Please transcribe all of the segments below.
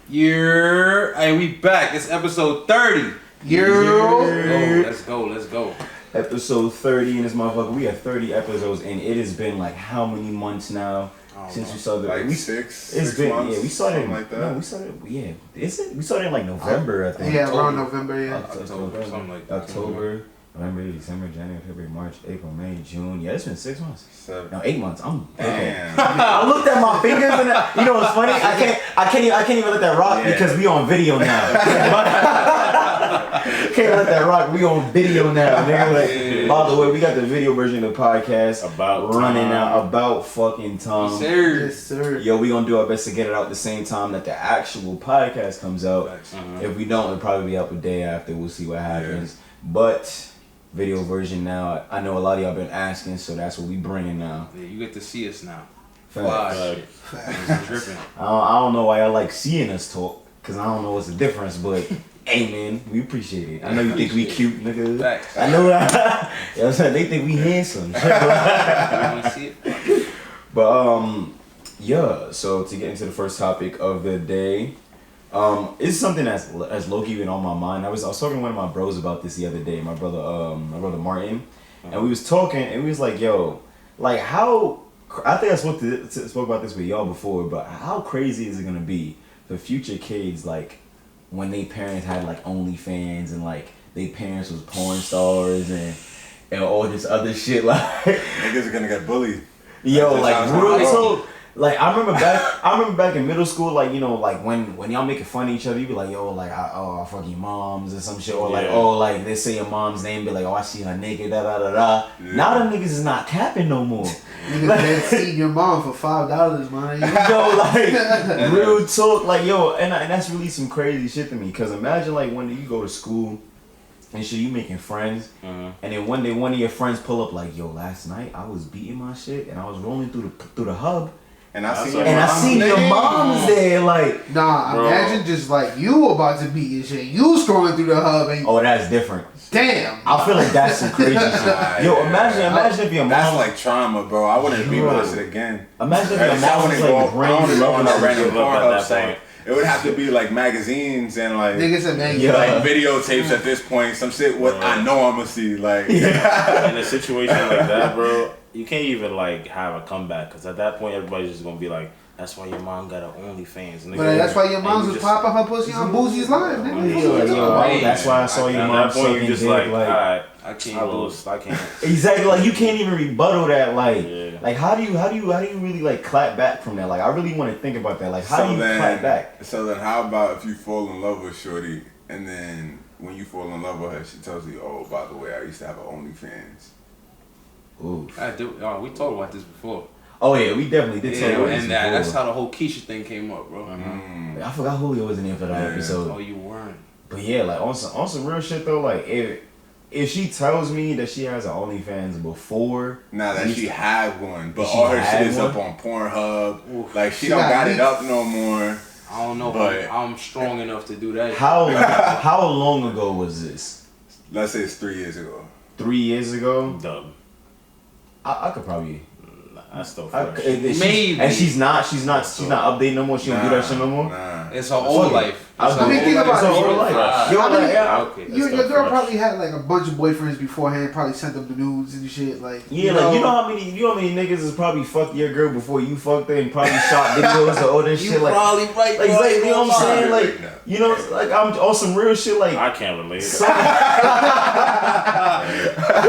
Hey, we back. It's episode 30. Let's go. Episode 30 in this motherfucker. We have 30 episodes, and it has been like how many months now since we started? Like six months. Yeah, we started like that. No, we started. Yeah, is it? We started in like November, I think. Yeah, around November. Yeah. October, something like that. October, November, December, January, February, March, April, May, June. Yeah, it's been 6 months. 7. No, 8 months. Damn. I looked at my fingers and you know what's funny? I can't even let that rock because we on video now. Can't let that rock. We on video now, nigga. By the way, we got the video version of the podcast about fucking time. Yes, sir. Yo, we gonna do our best to get it out at the same time that the actual podcast comes out. If we don't, it'll probably be up a day after. We'll see what happens. But video version now. I know a lot of y'all been asking, so that's what we bringing now. Yeah, you get to see us now. Facts. Dripping. I don't know why y'all like seeing us talk, cause I don't know what's the difference, but. Hey man, we appreciate it. I know you think we cute, nigga. Facts. I know that. You know what I'm saying? They think we handsome. You want to see it? But yeah. So to get into the first topic of the day, it's something that's low-key been on my mind. I was talking to one of my bros about this the other day. My brother Martin, and we was talking, and we was like, yo, like how. I think I spoke about this with y'all before, but how crazy is it gonna be for future kids like? When they parents had like OnlyFans and like they parents was porn stars and all this other shit like Niggas are gonna get bullied. Yo, like real talk. Like I remember back in middle school, like you know, like when y'all making fun of each other, you be like, yo, like I fuck your moms or some shit, or like like they say your mom's name, be like, oh I see her naked, da da da da. Yeah. Now them niggas is not capping no more. Niggas can't see your mom for $5, man. Yo, like real talk, like yo, and that's really some crazy shit to me. Cause imagine like when you go to school and shit, you making friends, and then one day one of your friends pull up like, yo, last night I was beating my shit and I was rolling through the hub. And I seen your mom's there, like. Nah, bro. Imagine just like you about to beat your shit. You scrolling through the hub and oh, that's different. Damn. I feel like that's some crazy shit. Yo, imagine if your mom. That's like trauma, bro. I wouldn't be with that shit again. Imagine if your mom was like random Pornhub site. It would have to be like magazines and like niggas said like videotapes at this point. Some shit what I know I'm gonna see. Like in a situation like that, bro, you can't even like have a comeback because at that point everybody's just gonna be like, that's why your mom got an OnlyFans. Nigga. But that's why your mom's was popping her pussy on Boosie's live, nigga. That's why I saw your mom sucking dick. Like, alright, I can't. Exactly, like you can't even rebuttal that. Like, how do you really like clap back from that? Like, I really want to think about that. Like, how do you clap back? So then, how about if you fall in love with shorty, and then when you fall in love with her, she tells you, "Oh, by the way, I used to have an OnlyFans." Ooh. We talked about this before. Oh yeah, we definitely did talk about this before. That's how the whole Keisha thing came up, bro. I forgot Julio was in there for that episode. Oh, you weren't. But yeah, like on some real shit though, like if she tells me that she has an OnlyFans before, nah, that she had one, but all her shit is up on Pornhub. Oof. Like she don't got it up no more. I don't know if I'm strong enough to do that. How long ago was this? Let's say it's 3 years ago. 3 years ago? Dub. I could probably. That's still fresh. Maybe. And she's not updating no more. She don't do that shit no more. Nah. It's her old life. Think about it. Your girl probably had like a bunch of boyfriends beforehand. Probably sent them the nudes and shit. Like you know how many niggas has probably fucked your girl before you fucked her and probably shot videos or all this shit. Like probably right. Like you know what I'm saying? Like you know, like I'm on some real shit. Like I can't relate.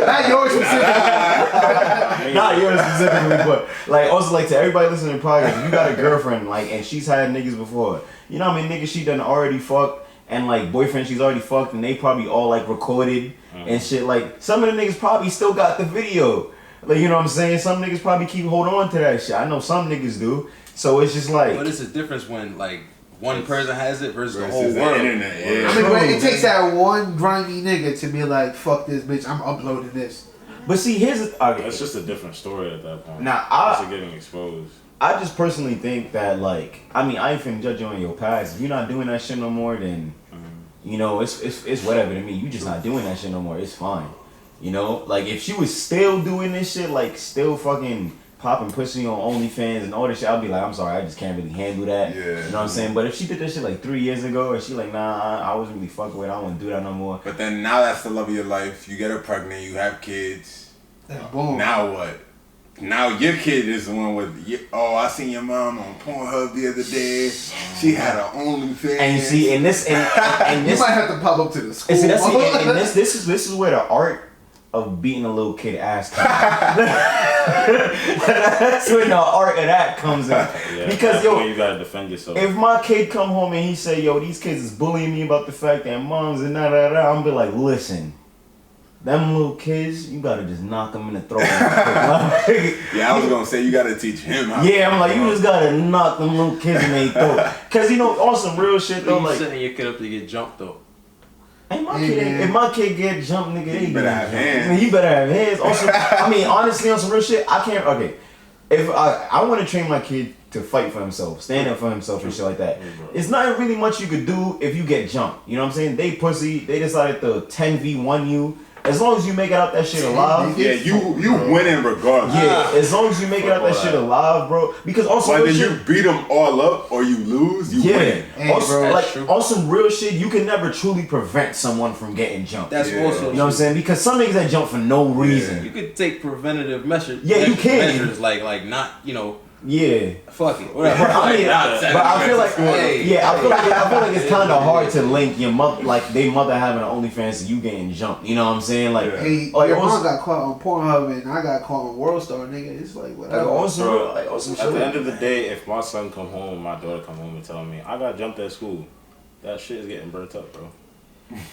Not yours specifically. Not yours specifically, but like also like to everybody listening to the podcast, if you got a girlfriend like and she's had niggas before. You know how many niggas she done already fucked and like boyfriend she's already fucked and they probably all like recorded and shit. Like some of the niggas probably still got the video. Like you know what I'm saying? Some niggas probably keep holding on to that shit. I know some niggas do. So it's just like. But it's a difference when like one person has it versus the whole world. Internet, yeah. I mean, it takes that one grimy nigga to be like, fuck this bitch, I'm uploading this. But see, it's just a different story at that point. Now, it's getting exposed. I just personally think that, like, I mean, I ain't finna judge you on your past. If you're not doing that shit no more, then, you know, it's whatever to me. You just not doing that shit no more. It's fine. You know? Like, if she was still doing this shit, like, still fucking popping pussy on OnlyFans and all this shit, I'll be like, I'm sorry, I just can't really handle that. Yeah. You know what I'm saying? But if she did that shit like 3 years ago, and she like, nah, I wasn't really fucking with it, I don't want to do that no more. But then now that's the love of your life. You get her pregnant, you have kids. And boom. Now what? Now your kid is the one with, oh, I seen your mom on Pornhub the other day. She had her OnlyFans. And you see, and this, and You this, might have to pop up to the school. and see, that's, and this is where the art of beating a little kid ass comes in. That's when the art of that comes in. Yeah, Because that's yo, when you gotta defend yourself. if my kid come home and he say, yo, these kids is bullying me about the fact that moms and da da da, I'm be like, listen, them little kids, you gotta just knock them in the throat. Yeah, I was gonna say you gotta teach him how. Yeah, I'm like, you just gotta knock them little kids in their throat. Cause you know, on some real shit though, You like, setting your kid up to get jumped though. hey, Yeah. if my kid get jumped, nigga, they You better get have jumped. hands. You better have hands. Also, I mean, honestly, on some real shit, I can't. Okay, if I want to train my kid to fight for himself, stand up for himself and shit like that. It's not really much you could do if you get jumped. You know what I'm saying? They pussy. They decided to 10v1 you. As long as you make it out that shit alive. Yeah, you winning regardless. Yeah, as long as you make it out that shit alive, bro. Because also, Whether real you shit, beat them all up or you lose, you yeah. win. Hey, Also, bro, like that's true. on some real shit, you can never truly prevent someone from getting jumped. That's Yeah. also You know what I'm saying? Because some niggas that jump for no reason. You could take preventative measures. Yeah, you can. Measures like not, you know, Yeah. fuck it, whatever. But I mean, Like, but I feel like, Hey. yeah, I feel like it's kind of hard to link your mother, like they mother having an OnlyFans to you getting jumped. You know what I'm saying? Like, Yeah. Hey, like, your on mom some- got caught on Pornhub and I got caught on Worldstar, nigga. It's like like whatever. on some, Bro, like on some At the end shit. of the day, if my son come home, my daughter come home and tell me I got jumped at school, that shit is getting burnt up, bro.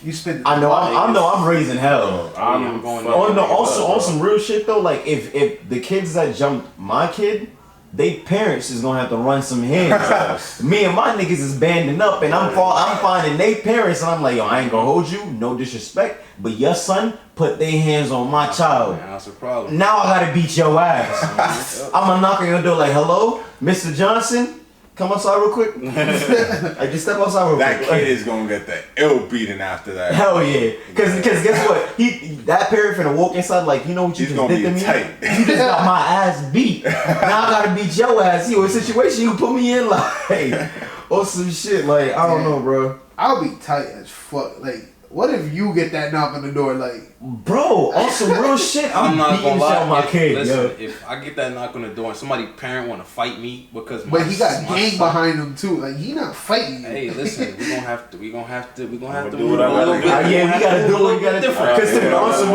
You spend. I know, I'm raising hell. I'm going Oh fucking no, also up, on bro. some real shit though, like if the kids that jumped my kid, they parents is gonna have to run some hands. Me and my niggas is banding up, and I'm finding they parents, and I'm like, yo, I ain't gonna hold you, no disrespect, but your son put their hands on my child. Man, that's a problem. Now I gotta beat your ass. I'm gonna knock on your door like, hello, Mr. Johnson, come outside real quick. I just step outside real That quick. kid is gonna get the ill beating after that. Hell yeah, cause guess what? That parent finna walk inside like, you know what you He's just gonna did to be me? tight. You just got my ass beat. Now I gotta beat your ass. You a situation you put me in like, or some shit like I don't know, bro. I'll be tight as fuck. Like, what if you get that knock on the door? Like, Bro, on some real shit, I'm, I'm not beating gonna the shit out lie. of my kid, Listen, yo. if I get that knock on the door and somebody parent want to fight me because but he got my gang son- behind him too. Like, he not fighting you. Hey, listen, we gonna have to do move what I a little gotta bit. do. Yeah, we gotta do what we gotta do. different. Cause Yeah. on some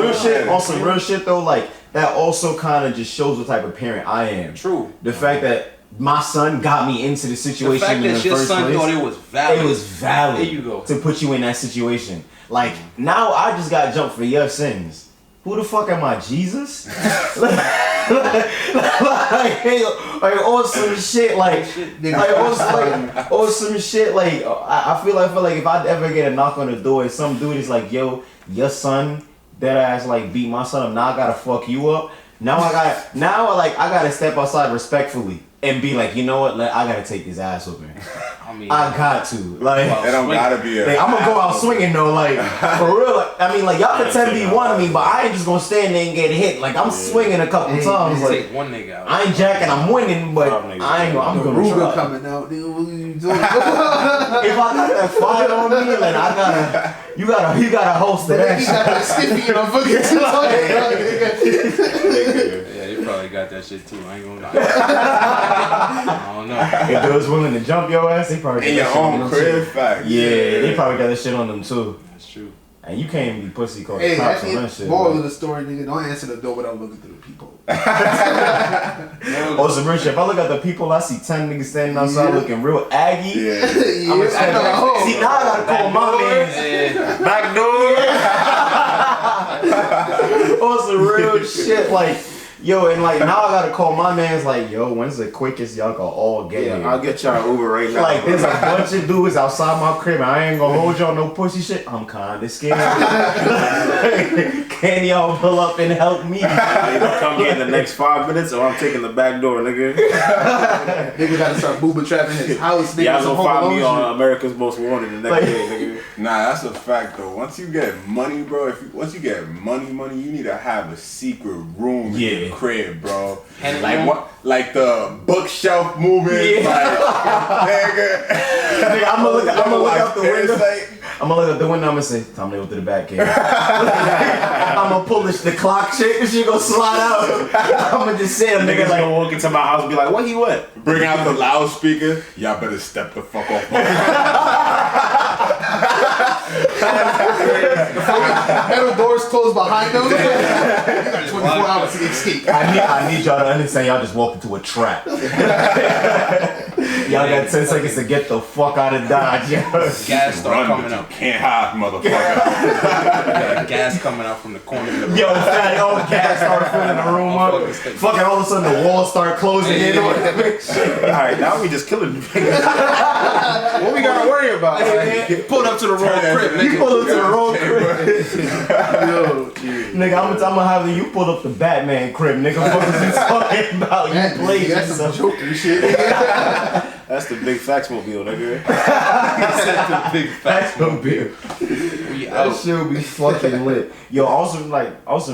real Yeah. shit, though, like that also kind of just shows what type of parent I am. True. The fact that my son got me into the The situation fact in that the your first son place. thought it was valid. It was valid. There you go. To put you in that situation. Like, now I just got jumped for your sins. Who the fuck am I, Jesus? like, hey, like, on some shit, like, on some shit, like, I feel like if I ever get a knock on the door and some dude is like, yo, your son, that ass, like, beat my son up, now I gotta fuck you up. Now I gotta step outside respectfully and be like, you know what, I gotta take his ass with me. I mean, I got to. Like, It don't gotta be a. like, I'm gonna go out swinging though, like for real. Like, I mean, like y'all can 10v1 me, but I ain't just gonna stand there and get hit. Like I'm swinging a couple Hey, times. let's Like take one nigga out. I ain't jacking, I'm winning, but I ain't. I'm The gonna Ruger try. coming out, nigga. What are you doing? If I got that fire on me, then I gotta. You gotta host that He shit. got that stiffy in a fucking Yeah, they probably got that shit too. I ain't gonna lie. I don't know. If they was willing to jump your ass, they probably In got your that shit on own them crib, too. fact. Yeah, they probably got that shit on them too. That's true. And you can't even be pussy called Hey, cops that's on that it. shit. Moral like. of the story, nigga. Don't answer the door without looking through the people. Oh, some real shit. If I look at the people, I see 10 niggas standing outside Yeah. looking real aggy. Yeah. Yeah, I'm I expecting. know. See, now I gotta call my man. Yeah. Back door. On some real shit, like, yo, and like now I gotta call my man's like, yo, when's the quickest y'all can all get here? I'll get y'all Uber right now. Like, there's a bunch of dudes outside my crib, and I ain't gonna hold y'all no pussy shit. I'm kinda scared. Can y'all pull up and help me? Either come here in the next 5 minutes or I'm taking the back door, nigga. Nigga gotta start booby trapping his house. Nigga, Y'all some gonna Home find me Alone on America's Most Wanted the next Like- day, nigga. Nah, that's a fact though. Once you get money, bro, once you get money, you need to have a secret room in Yeah. your Yeah. crib, bro. And Like alone? what? Like the bookshelf movement. Yeah. Like, Nigga, I'm gonna look out the window. Parasite. I'm gonna look out the window. I'm gonna say, "Time to go to the back here." I'm gonna pull the clock shit, and she gonna slide out. I'm gonna just say, Niggas "Nigga, like." gonna walk into my house and be like, "What he what?" Bring out the loudspeaker. Y'all better step the fuck off. Metal doors closed behind them. You got 24 hours to escape. I need y'all to understand. Y'all just walked into a trap. Y'all got 10 seconds to get the fuck out of Dodge. Gas start Run, coming but you out. can't hide, motherfucker. Yeah, gas coming out from the corner of the room. Yo, fat old cat start filling the room up. Fucking all of a sudden the walls start closing in on that bitch. Alright, now we just killing the niggas. What we gotta worry about? Like, pulled up to the wrong crib, You nigga. pull up to the wrong crib. Nigga, I'm gonna have you pull up the Batman crib, nigga. What was you talking about? You played That's some yourself. Joker shit. That's the big Faxmobile, nigga. Big That's facts. no beer. We That out. shit would be fucking lit. Yo, also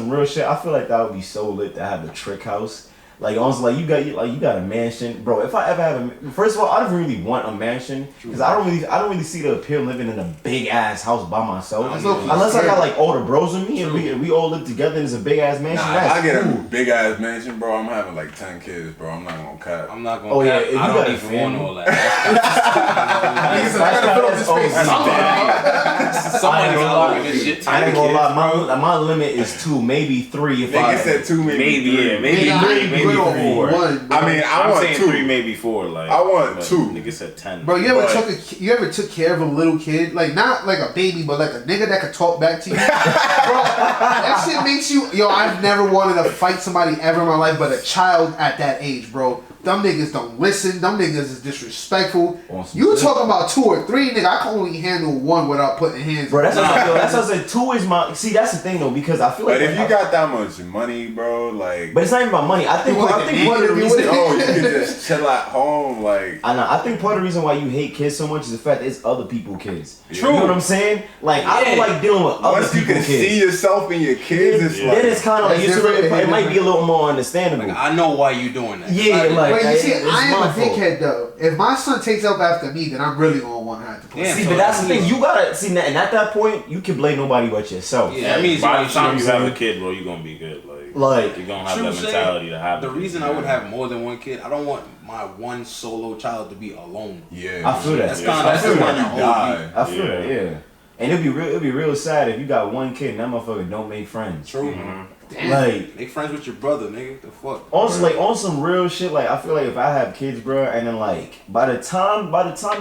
real shit. I feel like that would be so lit to have a trick house. Like also, like you got a mansion, bro. If I ever have first of all, I don't really want a mansion because I don't really see the appeal living in a big ass house by myself. That's okay. Unless I got like older bros with me and we all live together and it's a big ass mansion. Nah, if That's I get cool. a big ass mansion, bro, I'm having like 10 kids, bro. I'm not gonna cut. I'm not gonna. Oh, yeah, cap. if you I got don't a even family- want all that. Niggas are trying to fill up this space. Somebody's gonna gonna lie. look at this shit. I ain't gonna lie, my limit is 2, maybe 3 if I. Nigga said 2, maybe 3. Maybe Nigga, I three, ain't maybe good on 4. one, bro. I mean, I I'm want saying 2. 3, maybe 4. Like I want but 2. Nigga said 10. Bro, you But- ever took care of a little kid? Like not like a baby, but like a nigga that could talk back to you. Bro, that shit makes you I've never wanted to fight somebody ever in my life, but a child at that age, bro. Them niggas don't listen. Them niggas is disrespectful. Awesome. You talking about 2 or 3, nigga? I can only handle 1 without putting hands. Bro, that's Nah. what I said. 2 is my. See, that's the thing though, because I feel like. But if you got that much money, bro, like, But it's not even about money. I think. You want I the think name part of the to be reason. with it? yo, you can just chill at home, like. I know. I think part of the reason why you hate kids so much is the fact that it's other people's kids. True. You know what I'm saying? Like I don't Yeah. like dealing with other Once you can people's kids. see yourself in your kids, it's Yeah. like. Then it's kind of like That's it's a little, different. it might be a little more understandable. Like, I know why you doing that. Yeah, like But you see, it's I am my a fault. dickhead though. If my son takes up after me, then I'm really gonna want to have to put. Yeah. See, so but that's the that thing. means- You gotta see, and at that point, you can blame nobody but yourself. Yeah, that means by you the time you know what have I'm a kid, bro, you're gonna be good. Like Like, you're gonna have True that saying, mentality to have. The a kid. reason I would have more than 1 kid, I don't want my one solo child to be alone. Yeah. I feel that. That's Yeah. kind of I that's feel the that. one that You holds die. me. I feel Yeah. that, yeah. And it'd be real sad if you got 1 kid and that motherfucker don't make friends. True. Damn. Like. Make friends with your brother, nigga. The fuck. Also, like on some real shit, like I feel like if I have kids, bro, and then like by the time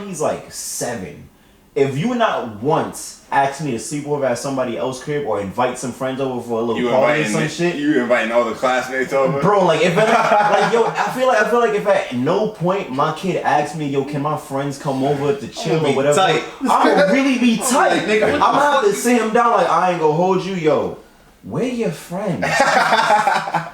he's like 7, if you not once ask me to sleep over at somebody else's crib or invite some friends over for a little You party or some inviting, shit, you inviting all the classmates over? bro, like if I feel like if at no point my kid asks me, yo, can my friends come over to chill I'ma or be whatever, tight. I'ma really be tight, like, nigga, what I'm the gonna have fuck to sit him down like I ain't gonna hold you, yo. Where your friends?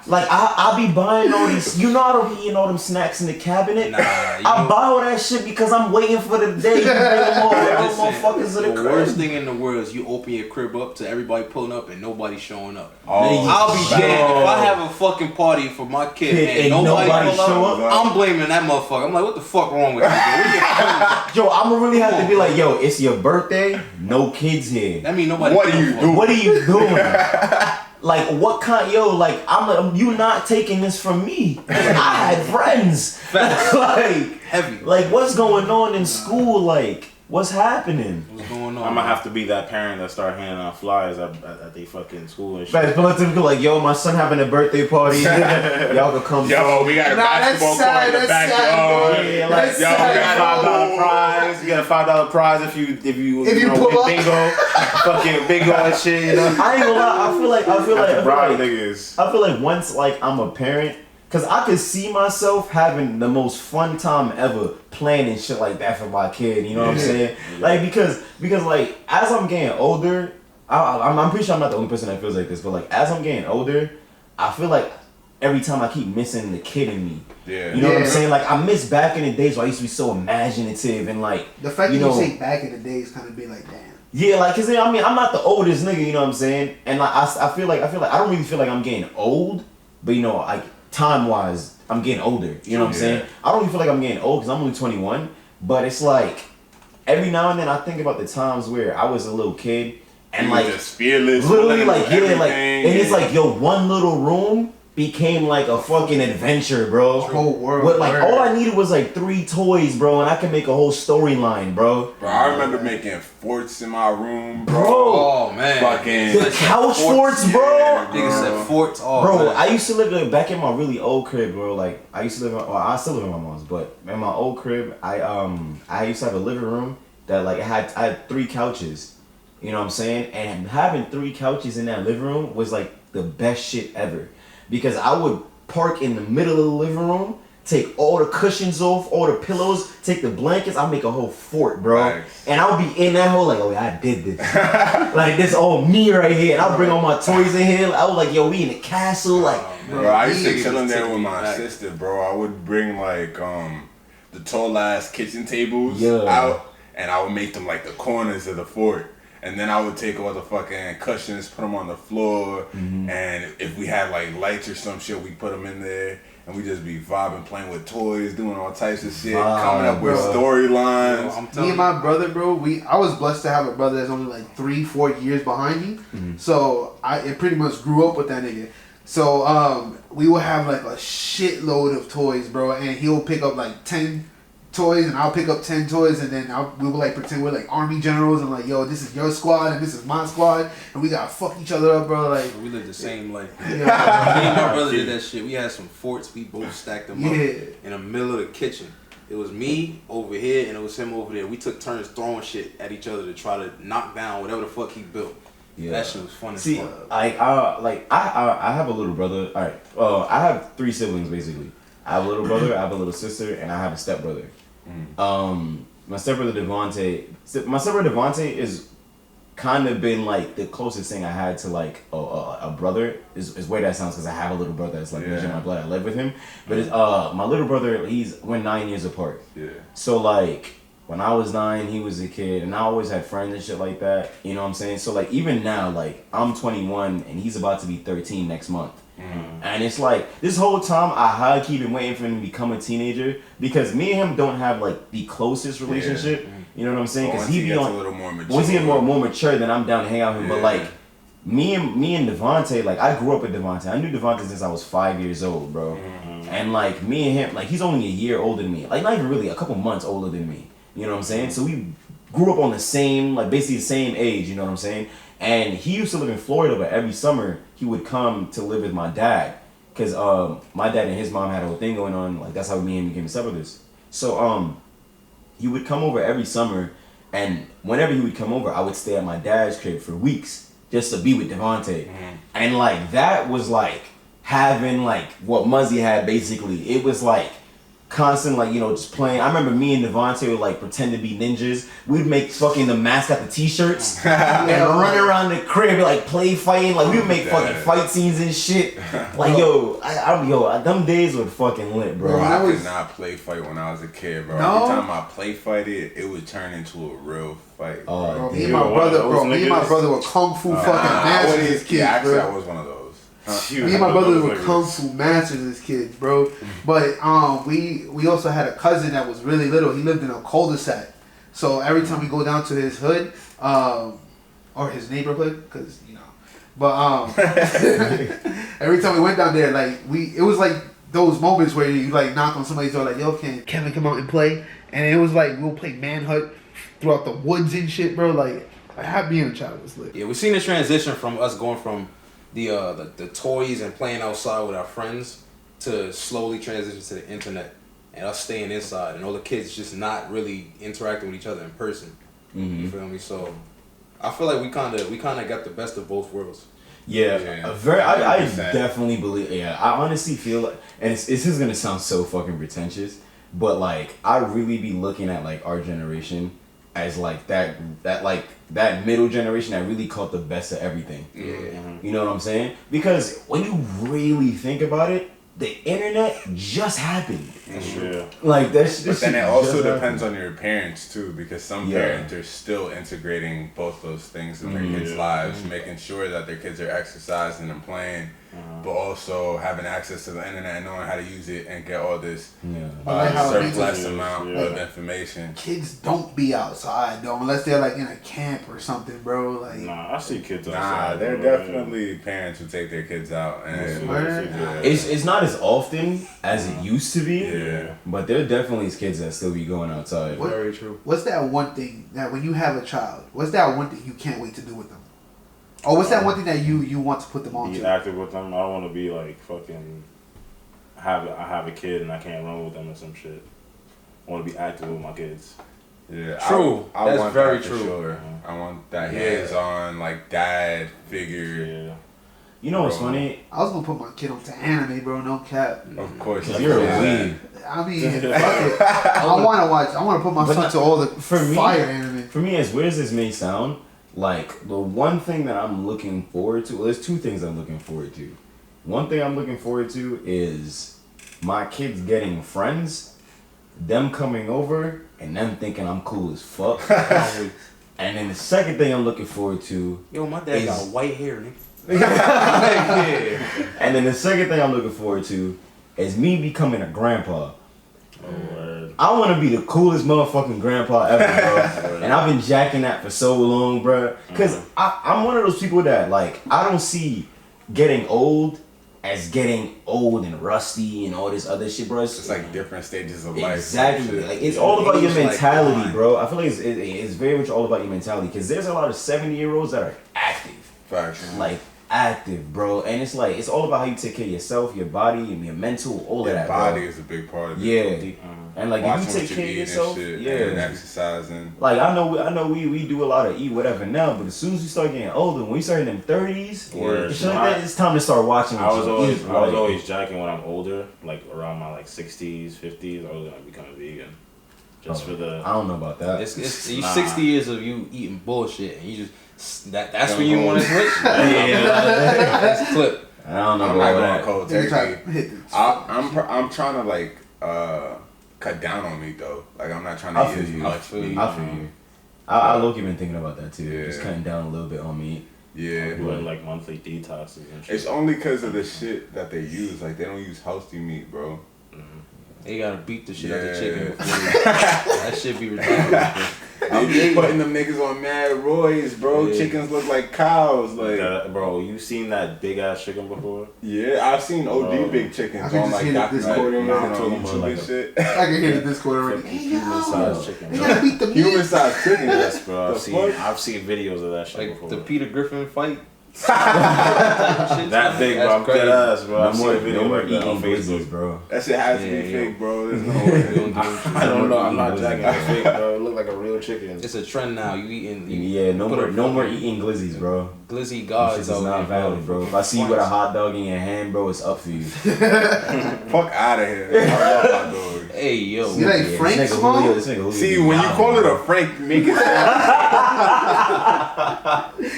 Like I be buying all these. You know I don't be eating all them snacks in the cabinet. Nah, I you- buy all that shit because I'm waiting for the day you bring them all Listen, motherfuckers to the the worst crib. thing in the world is you open your crib up to everybody pulling up and nobody showing up. Oh, I'll be damned bro. if I have a fucking party for my kid and And nobody nobody pull show up. up? I'm blaming that motherfucker. I'm like, what the fuck wrong with you? Bro? Where your friends? Yo, I'ma really have to be like, yo, it's your birthday, no kids here. That mean nobody. What give are a you fuck. doing? What are you doing? Like what kind? Yo, like you not taking this from me. I had friends. Facts. like Heavy. like what's going on in school? Like what's happening? What's going on? I'm gonna have to be that parent that start handing out flyers at they fucking school and shit. Right, but let's go like, yo, my son having a birthday party. Y'all can come. Yo, we got a Nah, that's basketball court sad, in the that's sad, backyard. bro. Yeah, like, That's yo, we sad, got bro. $5 prize. You get a $5 prize if you If you pull win up. bingo, fucking bingo and shit. You know, I ain't gonna lie. I feel like bribe niggas. I feel like once like I'm a parent, cause I could see myself having the most fun time ever planning shit like that for my kid. You know what I'm saying? Like because like as I'm getting older, I'm pretty sure I'm not the only person that feels like this, but like as I'm getting older, I feel like every time I keep missing the kid in me. Yeah. You know what I'm Yeah. saying? Like I miss back in the days where I used to be so imaginative and like The fact that you know, you say back in the days kind of be like, damn. yeah, like, cause I mean, I'm not the oldest nigga, you know what I'm saying? And like, I feel like I don't really feel like I'm getting old, but you know, like time wise, I'm getting older. You know what I'm saying? I don't even feel like I'm getting old because I'm only 21. But it's like every now and then I think about the times where I was a little kid and You like just fearless, literally like everything. and it's like yo, one little room became like a fucking adventure, bro. Whole world. But like all I needed was like 3 toys, bro, and I can make a whole storyline, bro. Bro, I remember making forts in my room, bro. Oh man. Fucking The couch forts, bro. Yeah, Niggas said forts. Oh, Bro, man. I used to live back in my really old crib, bro. Like I used to live, I still live in my mom's, but in my old crib, I used to have a living room that like I had 3 couches. You know what I'm saying? And having 3 couches in that living room was like the best shit ever, because I would park in the middle of the living room, take all the cushions off, all the pillows, take the blankets. I'll make a whole fort, bro. Nice. And I'll be in that whole like, oh, I did this. Like this all me right here. And I'll bring all my toys in here. I was like, yo, we in the castle. Like, Bro, I used to Niggas chill in there taking with me my back. sister, bro. I would bring like the tall ass kitchen tables Yeah. out, and I would make them like the corners of the fort. And then I would take all the fucking cushions, put them on the floor, and if we had like lights or some shit, we put them in there, and we just be vibing, playing with toys, doing all types of shit, coming up with bro. storylines. I'm Me telling and my brother, bro, I was blessed to have a brother that's only like 3-4 years behind me. So it pretty much grew up with that nigga. So we will have like a shitload of toys, bro, and he'll pick up like 10 toys and I'll pick up 10 toys, and then we will like pretend we're like army generals and like, yo, this is your squad and this is my squad, and we gotta fuck each other up, bro. Like, we lived the same life. yeah, Me and my brother did that shit. We had some forts. We both stacked them up Yeah. in the middle of the kitchen. It was me over here and it was him over there. We took turns throwing shit at each other to try to knock down whatever the fuck he built. yeah. That shit was fun as See, fuck. I have a little brother. All right, I have 3 siblings basically. I have a little brother, I have a little sister, and I have a stepbrother. My stepbrother Devontae is kind of been like the closest thing I had to like a brother. Is weird that sounds because I have a little brother that's like Yeah. in my blood. I live with him, but it's, my little brother, we're 9 years apart. Yeah. So like when I was 9, he was a kid, and I always had friends and shit like that. You know what I'm saying? So like even now, like I'm 21 and he's about to be 13 next month. And it's like this whole time I high key been waiting for him to become a teenager, because me and him don't have like the closest relationship. You know what I'm saying? Because Once he he be gets on a little more mature. once he get more mature, then I'm down to hang out with him. But Yeah. like me and Devontae, like I grew up with Devontae. I knew Devontae since I was 5 years old, bro. And like me and him, like he's only a year older than me. Like not even really, a couple months older than me. You know what I'm saying? So we grew up on the same, like basically the same age. You know what I'm saying? And he used to live in Florida, but every summer he would come to live with my dad. Cause my dad and his mom had a whole thing going on, like that's how me and him became stepbrothers. So he would come over every summer, and whenever he would come over, I would stay at my dad's crib for weeks just to be with Devontae. And like that was like having like what Muzzy had basically. It was like constant, like, you know, just playing. I remember me and Devontae would like pretend to be ninjas. We'd make fucking the mascot the t-shirts and run around the crib like play fighting. Like we would make fucking fight scenes and shit. Like yo, them days were fucking lit, bro. Bro, I I was- could not play fight when I was a kid, bro. No? Every time I play fighted, it would turn into a real fight. Oh, bro, me dude. and my One of brother, those me and my niggas? brother were kung fu fucking I masters wouldn't- as kids, yeah, actually, bro. I was one of those. Me and my brother were kung fu masters as kids, bro. But we also had a cousin that was really little. He lived in a cul-de-sac, so every time we go down to his hood, or his neighborhood, because you know, but every time we went down there, like it was like those moments where you like knock on somebody's door, like, yo, can Kevin come out and play? And it was like we'll play manhunt throughout the woods and shit, bro. Like being a child was lit. Yeah, we've seen the transition from us going from the toys and playing outside with our friends to slowly transition to the internet and us staying inside and all the kids just not really interacting with each other in person. You feel me? So I feel like we kind of got the best of both worlds. Yeah, Yeah, I 100%. definitely believe. Yeah, I honestly feel like, and this is gonna sound so fucking pretentious, but like I really be looking at like our generation as like that middle generation that really caught the best of everything. You know what I'm saying? Because when you really think about it, the internet just happened. Yeah. Like that's. But then it also depends on your parents too, because some Yeah. parents are still integrating both those things in their kids' lives, making sure that their kids are exercising and playing, but also having access to the internet and knowing how to use it and get all this I like how it surplus makes- amount yeah. of information. Kids don't be outside though, unless they're like in a camp or something, bro. Like, Nah, I see kids Nah, outside. there are bro. definitely parents who take their kids out and Word. It's not as often as it used to be. yeah. But there definitely is kids that still be going outside. What- Very true. what's that one thing that when you have a child, what's that one thing you can't wait to do with them? Or what's that one thing that you want to put them on Be to? active with them. I don't want to be like fucking. I have a kid and I can't run with them or some shit. I want to be active with my kids. Yeah, True. I That's want very that true. For sure. I want that Yeah. hands-on, like dad figure. Yeah. You know what's Bro. funny? I was gonna put my kid onto anime, bro. No cap. Of course, Because you're a yeah. weeb. I mean, fuck it. I want to watch. I want to put my But son not- to all the for me- fire anime. For me, as weird as this may sound, like the one thing that I'm looking forward to, well, there's two things I'm looking forward to. One thing I'm looking forward to is my kids getting friends, them coming over, and them thinking I'm cool as fuck. And then the second thing I'm looking forward to, Yo, my dad Is- got white hair, nigga. and then the second thing I'm looking forward to is me becoming a grandpa. Oh, word. I want to be the coolest motherfucking grandpa ever, bro. And I've been jacking that for so long, bro. Because I'm one of those people that, like, I don't see getting old as getting old and rusty and all this other shit, bro. It's like different stages of life. Exactly. Shit. Like, it's all about your Age, like, mentality, fine. bro. I feel like it's very much all about your mentality. Because there's a lot of 70-year-olds that are active. Facts. Like, active, bro. And it's like, it's all about how you take care of yourself, your body, and your mental, all of Your that, body bro. is a big part of it. Yeah. And like, Watching if you what take care of eat yourself, and shit, yeah. and exercising. Like I know we do a lot of eat whatever now, but as soon as you start getting older, when you start in them 30s, Word. and shit like that, it's time to start watching. I what was you always eat, I was like- always jacking when I'm older, like around my like 60s, 50s. I was gonna become a vegan, just for the. I don't know about that. It's you Nah. 60 years of you eating bullshit, and you just that's Go when you home. want to switch. Yeah. That's clip. I don't know I'm not about going that. cold Nigga try turkey. to hit the. I'm trying to like cut down on meat though. Like I'm not trying I to eat feel as you. much meat. I feel you. I low-key been thinking about that too. Yeah. Just cutting down a little bit on meat. Yeah. Doing like monthly detoxes and shit. It's only because of the shit that they use. Like they don't use healthy meat, bro. They gotta beat the shit out Yeah. the chicken before that shit be ridiculous. They be putting them niggas on mad roids, bro. Yeah. Chickens look like cows. Like Bro, you seen that big ass chicken before? yeah, I've seen OD Bro. big I chickens can on just like hear Dr. this Discord quarter and I'm on talking YouTube about and like a- shit. I can hear the Discord already. Fucking Hey, human-sized yo, chicken, they bro. gotta beat the meat. Human sized chicken. Yes, bro. The I've seen fuck? I've seen videos of that shit Like before. the Peter Griffin fight. That big, bro. I'm dead ass, bro. No I've seen more, a video no more like that eating on glizzies, Facebook. bro. That shit has to Yeah, be yeah. fake, bro. There's no We way. don't give a shit. I don't know. I'm not Eating jacking glizzies. it fake, bro. It look like a real chicken. It's a trend now. You eating? You Yeah, no put more, a no more fucking eating glizzies, bro. glizzy This gods shit is out not here, valid, bro. If I see you with a hot dog in your hand, bro, it's up for you. Fuck out of here. I love hot dogs. Hey yo, You like Yeah, Frank this nigga Small? Julio- this nigga Julio See, be when you down, call it bro. a Frank, make it sound.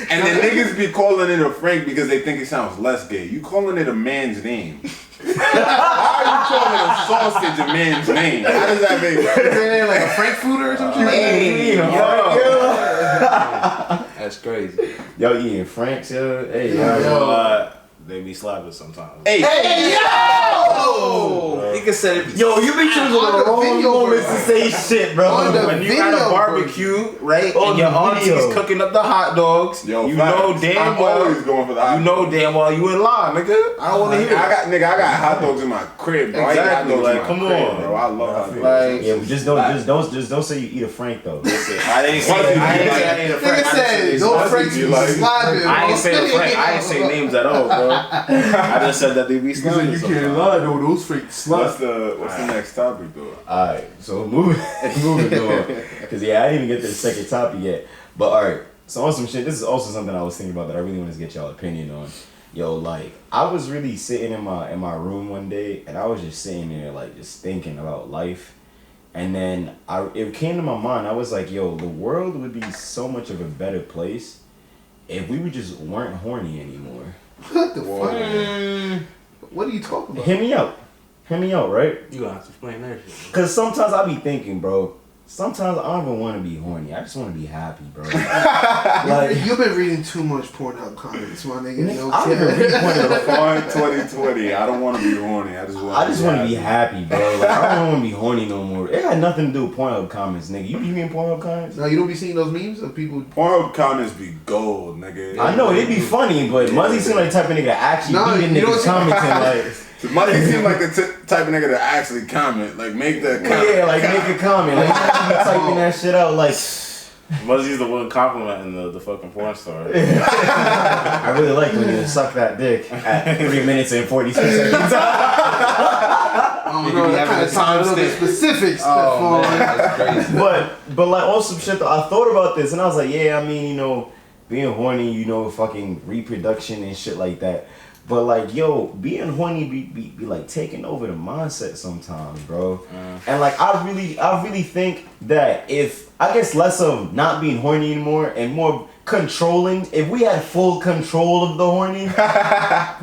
And then niggas be calling it a Frank because they think it sounds less gay. You calling it a man's name. How are you calling it a sausage a man's name? How does that make sense? Like a Frankfurter or something? Hey, that's crazy. Yo, eating Franks, yo. Hey, Yeah, yo. yo. They be slapping sometimes. Hey, Oh, nigga said it. Yo, you be choosing On the the wrong video moments to version. say shit, bro. On the When you at a video barbecue, right, On and your the auntie's video. cooking up the hot dogs, Yo, you facts. know damn I'm always well, going for the hot you know dogs. damn well you in line, nigga. I don't want to hear it. I got hot dogs in my crib, bro. I eat hot Exactly, dogs like, in my come crib, on. bro. I love hot dogs. Like, Yeah, but just don't say you eat a Frank though. I didn't say I ain't a friend. Nigga said, don't Frank you like. slide him. I ain't say the friend. I ain't say names at all, bro. I just said that they be slapping You can't sometimes. lie though, those Frank What's sluts. the next topic though? Alright, so moving on. Cause yeah, I didn't even get to the second topic yet. But alright, so on some shit, this is also something I was thinking about that I really want to get y'all opinion on. Yo, like, I was really sitting in my room one day and I was just sitting there like just thinking about life. And then it came to my mind, I was like, yo, the world would be so much of a better place if we just weren't horny anymore. What the fuck? What are you talking about? Hear me out, right? You gonna have to explain that shit. Cause sometimes I be thinking, bro, sometimes I don't even want to be horny. I just want to be happy, bro. Like, You've been reading too much Pornhub comments, my nigga. I No don't even cap. read Pornhub. Fun 2020. I don't want to be horny. I just want to be happy, bro. Like, I don't want to be horny no more. It had nothing to do with Pornhub comments, nigga. You be reading Pornhub comments? No, you don't be seeing those memes of people. Pornhub comments be gold, nigga. I know, it'd be funny, but Muzzy seem like the type of nigga that actually No, be the you don't niggas see- commenting, like... Muzzy seem like the type of nigga to actually comment. Like, make the comment. Yeah, like make a comment. Like you be typing that shit out. Like Muzzy's the one complimenting the fucking porn star. I really like when you suck that dick at 3 minutes and 46 seconds. I don't know, that kind of time a little bit specifics. Oh man, that's crazy. but like on some shit though, I thought about this and I was like, yeah, I mean, you know, being horny, you know, fucking reproduction and shit like that. But like, yo, being horny be like taking over the mindset sometimes, bro. And like, I really think that if I guess less of not being horny anymore and more controlling, if we had full control of the horny,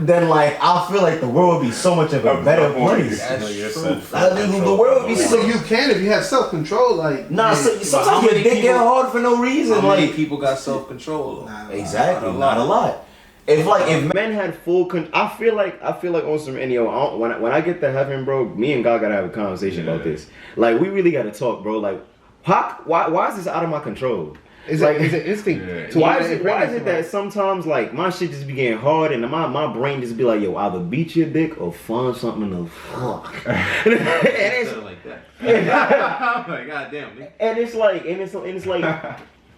then like I feel like the world would be so much of a better place. That's You're true. said- The world would be So so. you can if you have self control, like Nah, yeah. sometimes how your many dick get people- hard for no reason. How many Like people got self control? exactly, not a lot. If men had full I feel like on some NEO, when I get to heaven, bro, me and God gotta have a conversation about this. Like we really gotta talk, bro. Like, Pac, why is this out of my control? Is like, it instinct? Yeah. to Why want is to it impregnate that sometimes like my shit just be getting hard and my brain just be like, yo, either beat your dick or find something to fuck. and it's Something like that. I'm like, goddamn. Nigga. and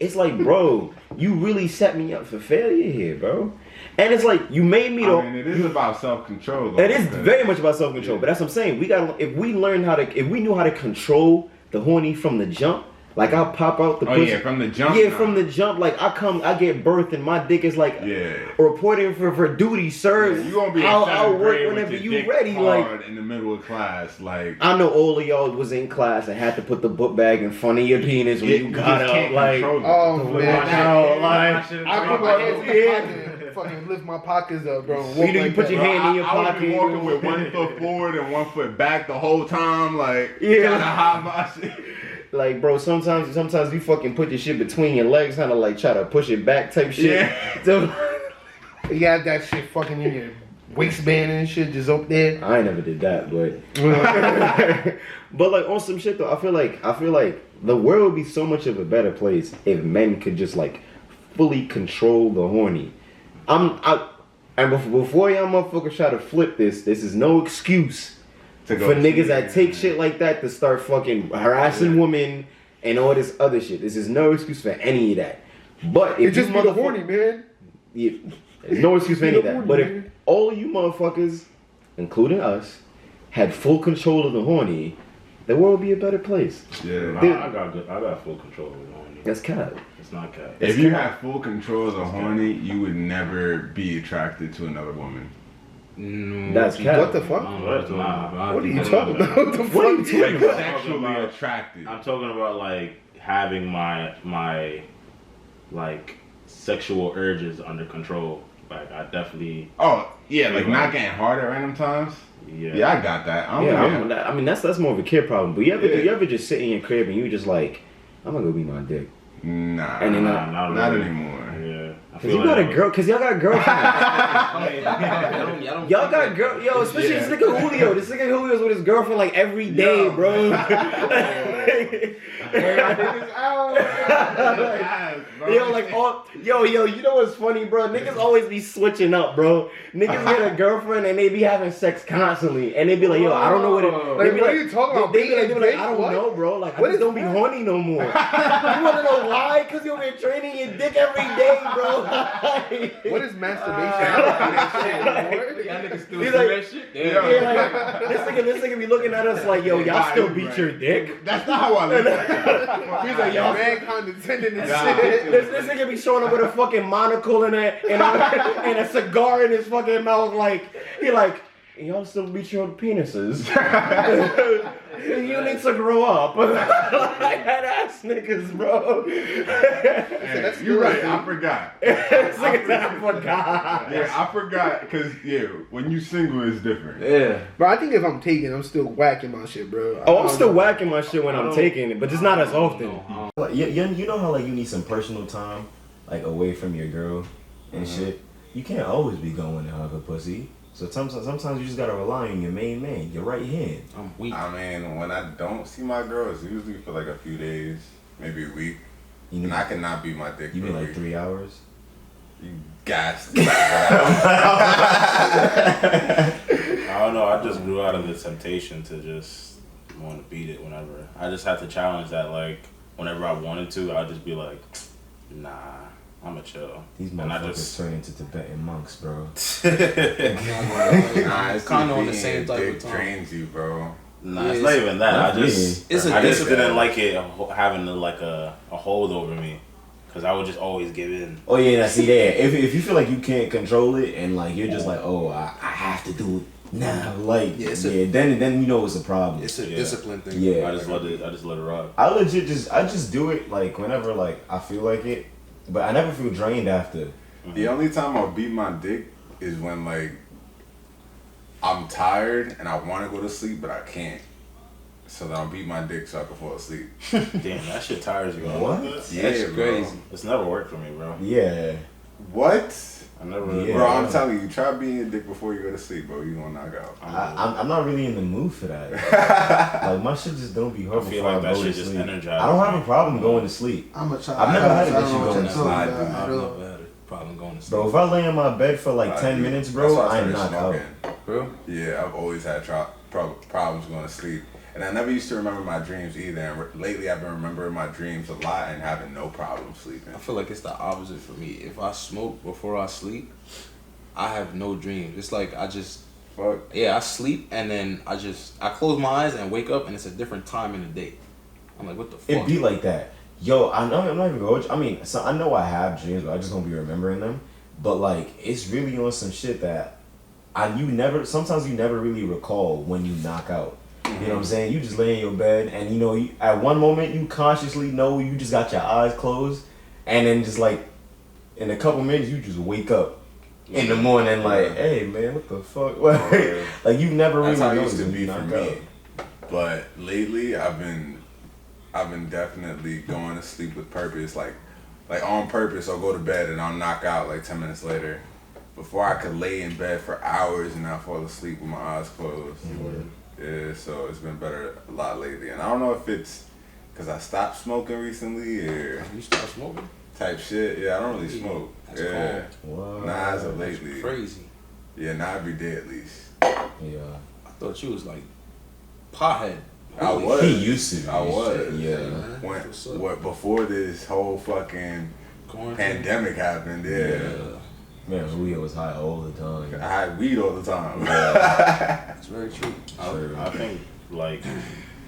it's like, bro, you really set me up for failure here, bro. And it's like you made me. I mean, it is about self-control. It is very much about self-control, but that's what I'm saying. If we knew how to control the horny from the jump, like I'll pop out the pussy. from the jump. Yeah, from the jump, like I get birth and my dick is like reporting for duty, sir. You gonna be I'll work whenever you ready. Like in the middle of class, like I know all of y'all was in class and had to put the book bag in front of your penis when you got out. Like Oh man, wow, like I put my hands in my pocket and fucking lift my pockets up, bro. and walk you know, you like put that. your hand in your I would pocket. be walking with 1 foot forward and 1 foot back the whole time, like Yeah. trying to hide my shit. Like, bro, sometimes you fucking put your shit between your legs, kind of like try to push it back type shit. Yeah. So, You got that shit fucking in your waistband and shit just up there. I ain't never did that, but but like on some shit though, I feel like the world would be so much of a better place if men could just like fully control the horny. And before y'all motherfuckers try to flip this is no excuse To go for to niggas sleep. that take shit like that to start fucking harassing women and all this other shit. This is no excuse for any of that. But if It just you be the motherfuck- horny, man. Yeah, there's no excuse for any of Be the that. horny, But if man. all of you motherfuckers, including us, had full control of the horny, the world would be a better place. Yeah. I got full control of it. That's cap. It's not cat. If you had full control of the horny, you would never be attracted to another woman. That's cap. What the fuck? What What are you talking about? What the What are you fuck? talking Like about? sexually attracted. I'm talking about like having my like sexual urges under control. Like I definitely Oh yeah, like not getting hard at random times. yeah. Yeah, I got that. I mean that's more of a kid problem. But you Yeah. ever just sit in your crib and you just like, I'm gonna go beat my dick. Nah, And then Nah, not really. anymore. Yeah. I Cause you got a girl. Cause y'all got girlfriends. Y'all got girl. Yo, especially this nigga Julio. This nigga Julio's with his girlfriend like every day, bro. Yo, like all, yo, you know what's funny, bro? Niggas always be switching up, bro. Niggas get a girlfriend and they be having sex constantly, and they be like, yo, I don't know what it. Like, They be what like, are you talking about? They be like, Being I don't what? know, bro. Like, What I just is don't be that? horny no more. You wanna know why? Cause you've been training your dick every day, bro. What is masturbation? I don't do that shit anymore. He's like, yeah, like, this nigga be looking at us like, yo, y'all still beat your dick. That's not how I look at it. He's like, y'all. Man condescending and Nah. shit. This nigga be showing up with a fucking monocle and a cigar in his fucking mouth, like he like, y'all still beat your penises. You need to grow up. Like that ass niggas, bro. You're right. I forgot. I forgot. Yeah, I forgot because when you single, it's different. Yeah. Bro, I think if I'm taking, I'm still whacking my shit, bro. Oh, I'm still whacking my shit when I'm taking it, but just not as often. No, Like, you know how like you need some personal time, like away from your girl and shit. You can't always be going to hug a pussy. So sometimes you just gotta rely on your main man, your right hand. I'm weak. I mean, when I don't see my girl, it's usually for like a few days, maybe a week. You And need, I cannot beat my dick you for need a like week. 3 hours. You gassed. I don't know. I just grew out of the temptation to just want to beat it whenever. I just had to challenge that. Like whenever I wanted to, I'd just be like, nah, I'ma chill. These And I motherfuckers just- turn into Tibetan monks, bro. Nah, it's Kinda on the beating same type dick of time. drains you, bro. Nah, Yeah, it's not even that. not I just, It's a I just discipline. didn't like it having a hold over me, cause I would just always give in. Oh yeah, now see there. If you feel like you can't control it and like you're just like, oh, I have to do it now, like then you know it's a problem. It's a Yeah. discipline thing. Yeah. I just let it rock. I legit just do it like whenever like I feel like it, but I never feel drained after. The only time I'll beat my dick is when like I'm tired and I want to go to sleep, but I can't. So then I'll beat my dick so I can fall asleep. Damn, that shit tires you. What? Yeah, That's bro. crazy. It's never worked for me, bro. Yeah. What? I never. Yeah. Bro, I'm telling you, try beating your dick before you go to sleep, bro. You gonna knock out. I'm not really in the mood for that. Like my shit just don't be hard I feel before like I that go to shit just sleep. energizes I don't have me. a problem going to sleep. I'm a child. I've never had an I don't issue know what going you're to talking sleep. about I've at all. never had a problem going to sleep. Bro, if I lay in my bed for like 10 minutes, bro, I'm knocked out. Bro, Yeah, I've always had problems going to sleep. And I never used to remember my dreams either. And lately I've been remembering my dreams a lot and having no problem sleeping. I feel like it's the opposite for me. If I smoke before I sleep, I have no dreams. It's like I just, Fuck. I sleep and then I close my eyes and wake up and it's a different time in the day. I'm like, what the fuck? It be like that. Yo, I know I'm not even going. I mean, so I know I have dreams, but I just don't be remembering them. But like, it's really on some shit that sometimes you never really recall when you knock out. You know what I'm saying? You just lay in your bed and you know, at one moment you consciously know you just got your eyes closed, and then just like in a couple minutes you just wake up in the morning like, hey man, what the fuck? Like you never really That's how it know used to when be you for knock me. out. But lately I've been definitely going to sleep with purpose. Like on purpose, I'll go to bed and I'll knock out like 10 minutes later. Before I could lay in bed for hours and not fall asleep with my eyes closed. Yeah, so it's been better a lot lately. And I don't know if it's because I stopped smoking recently or You start smoking? type shit. Yeah, I don't really smoke. That's Yeah. What? Nah, as of lately. Crazy. Yeah, not every day at least. Yeah. I thought you was like pothead. I Holy was. He used to. I was. Yeah. When, What's up? what before this whole fucking Quarantine. pandemic happened, yeah. Man, Julio was high all the time. I had weed all the time. That's very true. I think like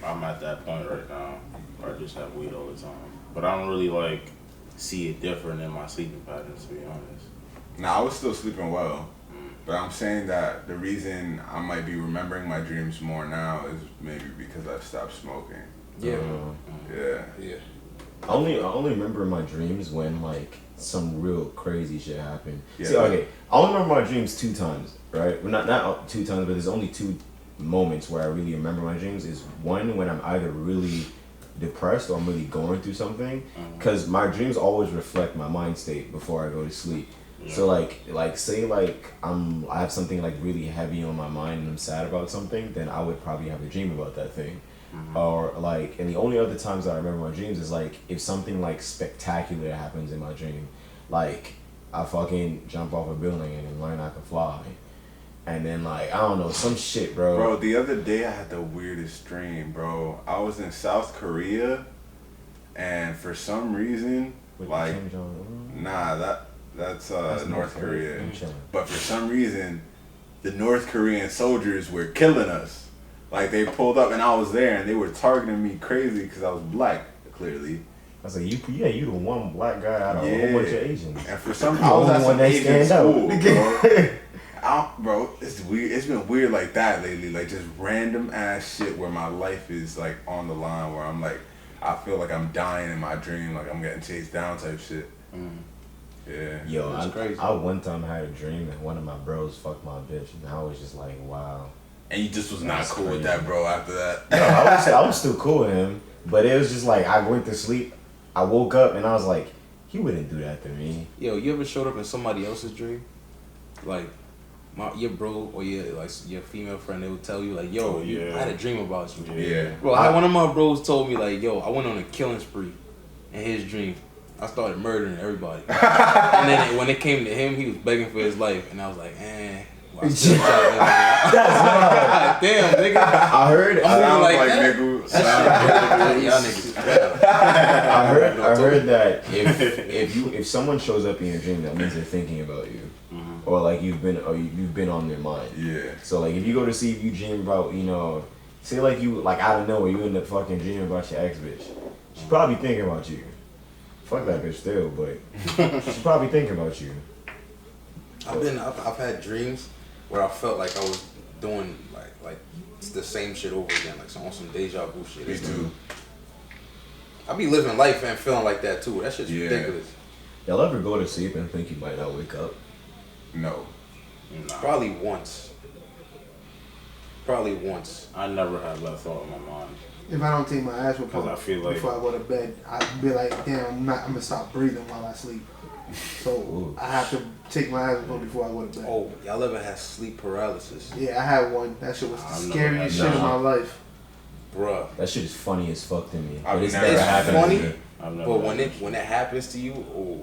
I'm at that point right now where I just have weed all the time, but I don't really like see it different in my sleeping patterns, to be honest. Nah, I was still sleeping well. But I'm saying that the reason I might be remembering my dreams more now is maybe because I stopped smoking. Yeah. Yeah. Yeah. I only remember my dreams when like some real crazy shit happened. Yeah. See, okay, I only remember my dreams 2 times, right? Well, not 2 times, but there's only 2 moments where I really remember my dreams. Is one when I'm either really depressed or I'm really going through something, because my dreams always reflect my mind state before I go to sleep. So like say like I have something like really heavy on my mind and I'm sad about something, then I would probably have a dream about that thing. Or like, and the only other times that I remember my dreams is like if something like spectacular happens in my dream, like I fucking jump off a building and then learn I can fly, and then like I don't know, some shit, bro. Bro, the other day I had the weirdest dream, bro. I was in South Korea, and for some reason, With like, Kim Jong-un. nah, that's North Korea. I'm chilling. But for some reason, the North Korean soldiers were killing us. Like they pulled up and I was there, and they were targeting me crazy because I was black, clearly. I was like, you the one black guy out of a Yeah. whole bunch of Asians. And for some, The I was only at one some that Asian stand out. school, bro. bro, it's weird. It's been weird like that lately. Like just random ass shit where my life is like on the line. Where I'm like, I feel like I'm dying in my dream. Like I'm getting chased down type shit. Yeah. Yo, That's crazy. I one time had a dream that one of my bros fucked my bitch, and I was just like, wow. And you just was not That's cool with crazy. that, bro. After that. No, I was still cool with him, but it was just like I went to sleep, I woke up, and I was like, he wouldn't do that to me. Yo, you ever showed up in somebody else's dream? Like, your bro or your female friend, they would tell you like, yo, Oh, yeah. I had a dream about you. Yeah. Bro, one of my bros told me like, yo, I went on a killing spree in his dream. I started murdering everybody. And then when it came to him, he was begging for his life, and I was like, well, I still tried. God damn, nigga. I heard, I'm Sounds like like that. nigga. Y'all niggas. I heard that if someone shows up in your dream, that means they're thinking about you, or like you've been on their mind. Yeah. So like if you go to sleep, you dream about, you know, say like you like out of nowhere you end up fucking dreaming about your ex bitch. She's probably thinking about you. Fuck that bitch still, but she's probably thinking about you. I've had dreams where I felt like I was doing like the same shit over again, like on some deja vu shit. Me too. I be living life and feeling like that too. That shit's Yeah. ridiculous. Y'all ever go to sleep and think you might not wake up? No. Nah, Probably once. I never had that thought in my mind. If I don't take my ass with 'Cause I feel like- before I go to bed, I'd be like, damn, I'm gonna stop breathing while I sleep. So Ooh. I have to take my ass with before I go to bed. Oh, y'all ever had sleep paralysis? Yeah, I had one. That shit was the I've never scariest had shit in my that. life. Bruh. That shit is funny as fuck to me. I've But it's never never It's happened funny, to me. I've never. but had when it happens to you, oh,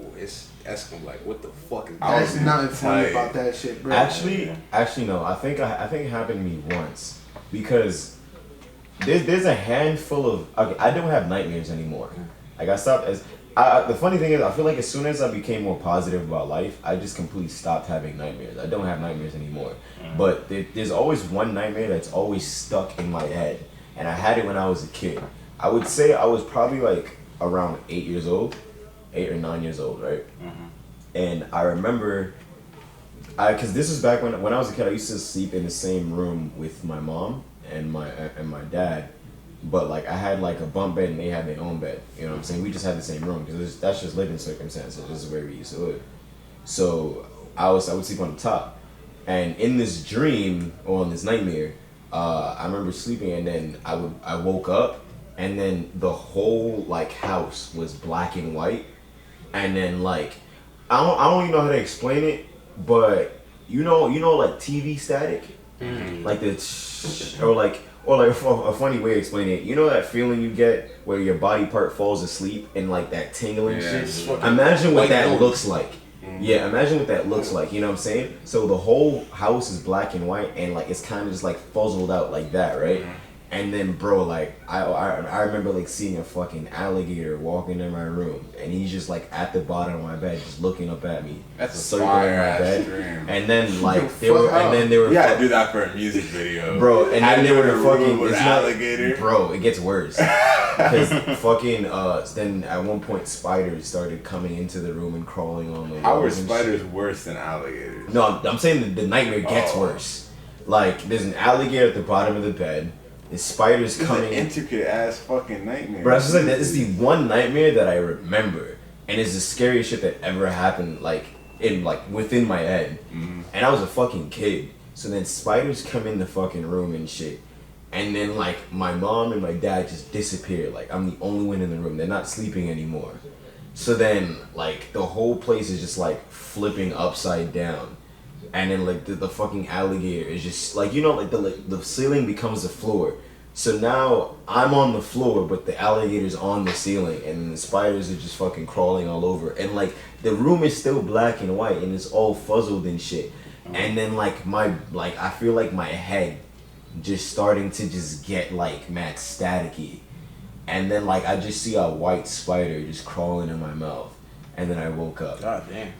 that's gonna be like, what the fuck is I that? was There's nothing funny tight. about that shit, bro. Actually, no. I think it happened to me once because there's a handful of. Okay, I don't have nightmares anymore. Like I stopped as. The funny thing is, I feel like as soon as I became more positive about life, I just completely stopped having nightmares. I don't have nightmares anymore. But there's always one nightmare that's always stuck in my head, and I had it when I was a kid. I would say I was probably like around 8 years old, 8 or 9 years old, right? And I remember, because this was back when I was a kid, I used to sleep in the same room with my mom and my dad. But like I had like a bunk bed and they had their own bed. You know what I'm saying? We just had the same room because that's just living circumstances. This is where we used to live. So I would sleep on the top, and in this dream or in this nightmare, I remember sleeping and then I woke up and then the whole like house was black and white, and then like I don't even know how to explain it, but you know like TV static, like the or like a funny way to explain it. You know that feeling you get where your body part falls asleep and like that tingling Yeah. shit? Imagine what White that noise. looks like. Yeah, imagine what that looks like. You know what I'm saying? So the whole house is black and white and like it's kind of just like fuzzled out like that, right? And then, bro, like I remember like seeing a fucking alligator walking in my room, and he's just like at the bottom of my bed, just looking up at me. That's a circling fire-ass dream. And then like Yo, they were You gotta do that for a music video. Bro, and then they were in a fucking room with it's an not- alligator. Bro, it gets worse. Because fucking then at one point spiders started coming into the room and crawling on the walls. How are and spiders shit. worse than alligators? No, I'm saying the nightmare gets Oh. worse. Like there's an alligator at the bottom of the bed. There's spiders It's an coming in. intricate ass fucking nightmare. Bro, I was just like, that is the one nightmare that I remember, and it's the scariest shit that ever happened, like within my head. And I was a fucking kid, so then spiders come in the fucking room and shit, and then like my mom and my dad just disappear. Like I'm the only one in the room. They're not sleeping anymore. So then like the whole place is just like flipping upside down. And then like the fucking alligator is just like like the ceiling becomes the floor. So now I'm on the floor, but the alligator's on the ceiling, and the spiders are just fucking crawling all over. And like the room is still black and white, and it's all fuzzled and shit. And then like I feel like my head just starting to just get like mad staticky, and then like I just see a white spider just crawling in my mouth, and then I woke up. God damn.